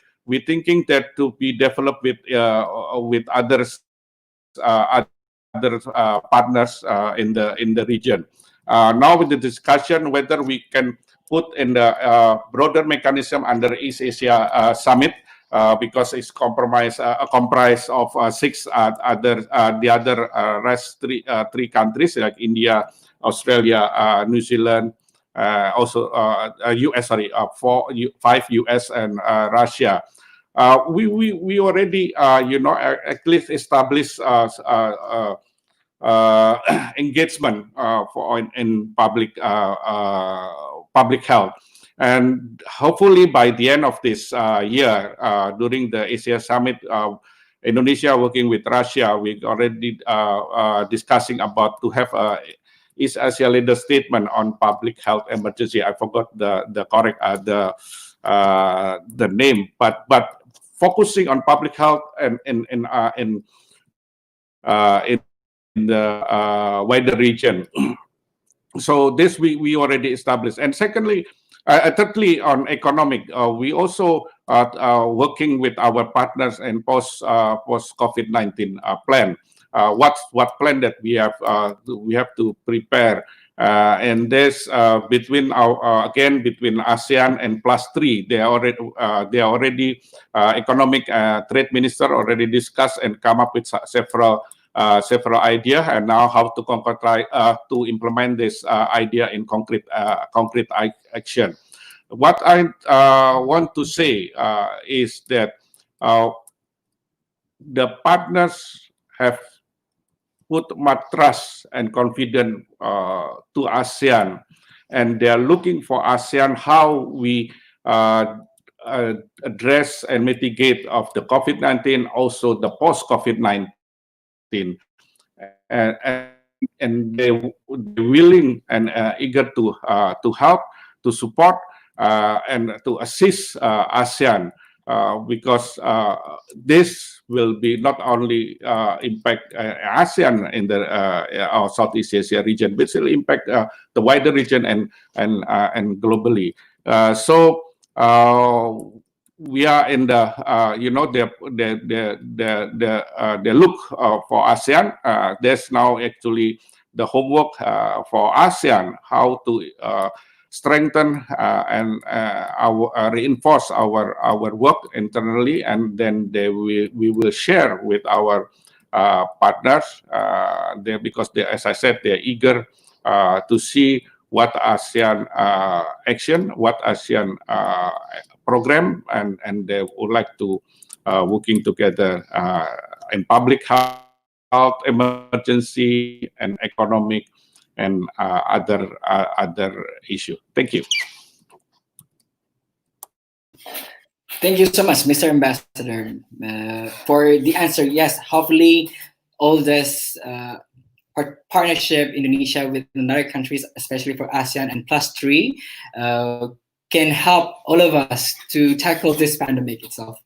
thinking that to be developed with others other partners in the region. Now with the discussion whether we can put in the broader mechanism under East Asia Summit, because it's comprised of six the other rest three countries like India, Australia, New Zealand, also US, five US and Russia. We already at least established engagement for in public health, and hopefully by the end of this year, during the Asia Summit, Indonesia working with Russia, we already discussing about to have a East Asia leader statement on public health emergency. I forgot the correct the name, but focusing on public health and in the wider region. So this we already established. And secondly, thirdly, on economic, we also working with our partners in post COVID-19 plan. What plan that we have to prepare, and this between ASEAN and +3, they are already economic trade minister already discussed and come up with several ideas, and now how to to implement this idea in concrete action. What I want to say is that the partners have put much trust and confidence to ASEAN, and they are looking for ASEAN how we address and mitigate of the COVID-19, also the post-COVID-19, and they willing and eager to help, to support, and to assist ASEAN, because this will be not only impact ASEAN in the Southeast Asia region, but it will impact the wider region and globally. So we are in the they look for ASEAN. There's now actually the homework for ASEAN, how to strengthen and reinforce our work internally, and then we will share with our partners there, because as I said, they're eager to see what ASEAN action, what ASEAN program, and they would like to working together in public health, emergency, and economic, and other issue. Thank you. Thank you so much, Mr. Ambassador, for the answer. Yes, hopefully all this partnership Indonesia with other countries, especially for ASEAN and +3, can help all of us to tackle this pandemic itself.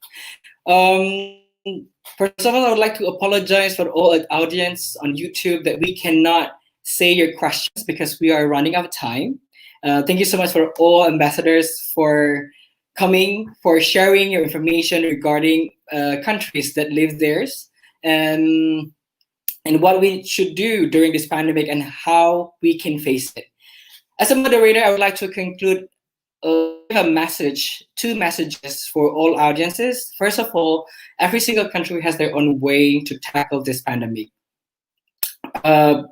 First of all, I would like to apologize for all audience on YouTube that we cannot say your questions because we are running out of time. Thank you so much for all ambassadors for coming, for sharing your information regarding countries that live theirs, and what we should do during this pandemic and how we can face it. As a moderator, I would like to conclude a message, two messages for all audiences. First of all, every single country has their own way to tackle this pandemic.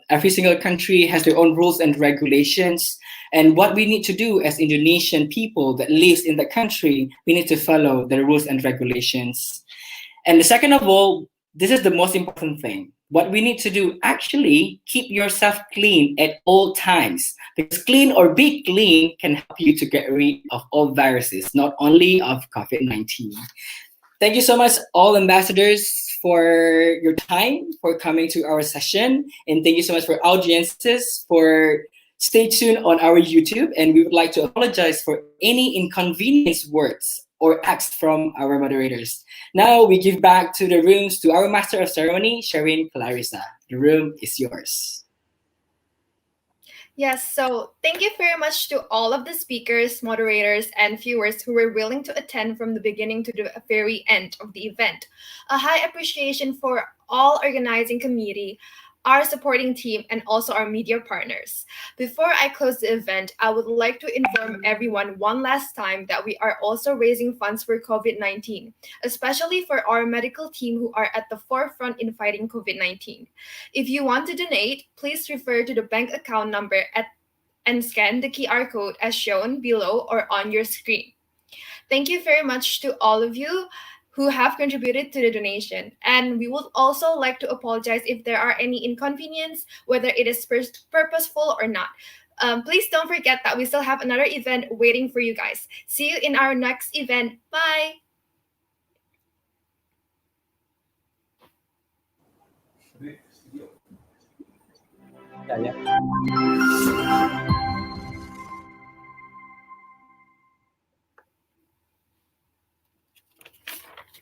Every single country has their own rules and regulations. And what we need to do as Indonesian people that lives in the country, we need to follow the rules and regulations. And the second of all, this is the most important thing. What we need to do, actually keep yourself clean at all times, because clean or be clean can help you to get rid of all viruses, not only of COVID-19. Thank you so much, all ambassadors, for your time, for coming to our session. And thank you so much for audiences for stay tuned on our YouTube. And we would like to apologize for any inconvenience words or acts from our moderators. Now we give back to the rooms to our Master of Ceremony, Sherin Clarissa. The room is yours. Yes, so thank you very much to all of the speakers, moderators, and viewers who were willing to attend from the beginning to the very end of the event. A high appreciation for all organizing committee, our supporting team, and also our media partners. Before I close the event, I would like to inform everyone one last time that we are also raising funds for COVID-19, especially for our medical team who are at the forefront in fighting COVID-19. If you want to donate, please refer to the bank account number and scan the QR code as shown below or on your screen. Thank you very much to all of you who have contributed to the donation. And we would also like to apologize if there are any inconvenience, whether it is purposeful or not. Please don't forget that we still have another event waiting for you guys. See you in our next event. Bye! Yeah.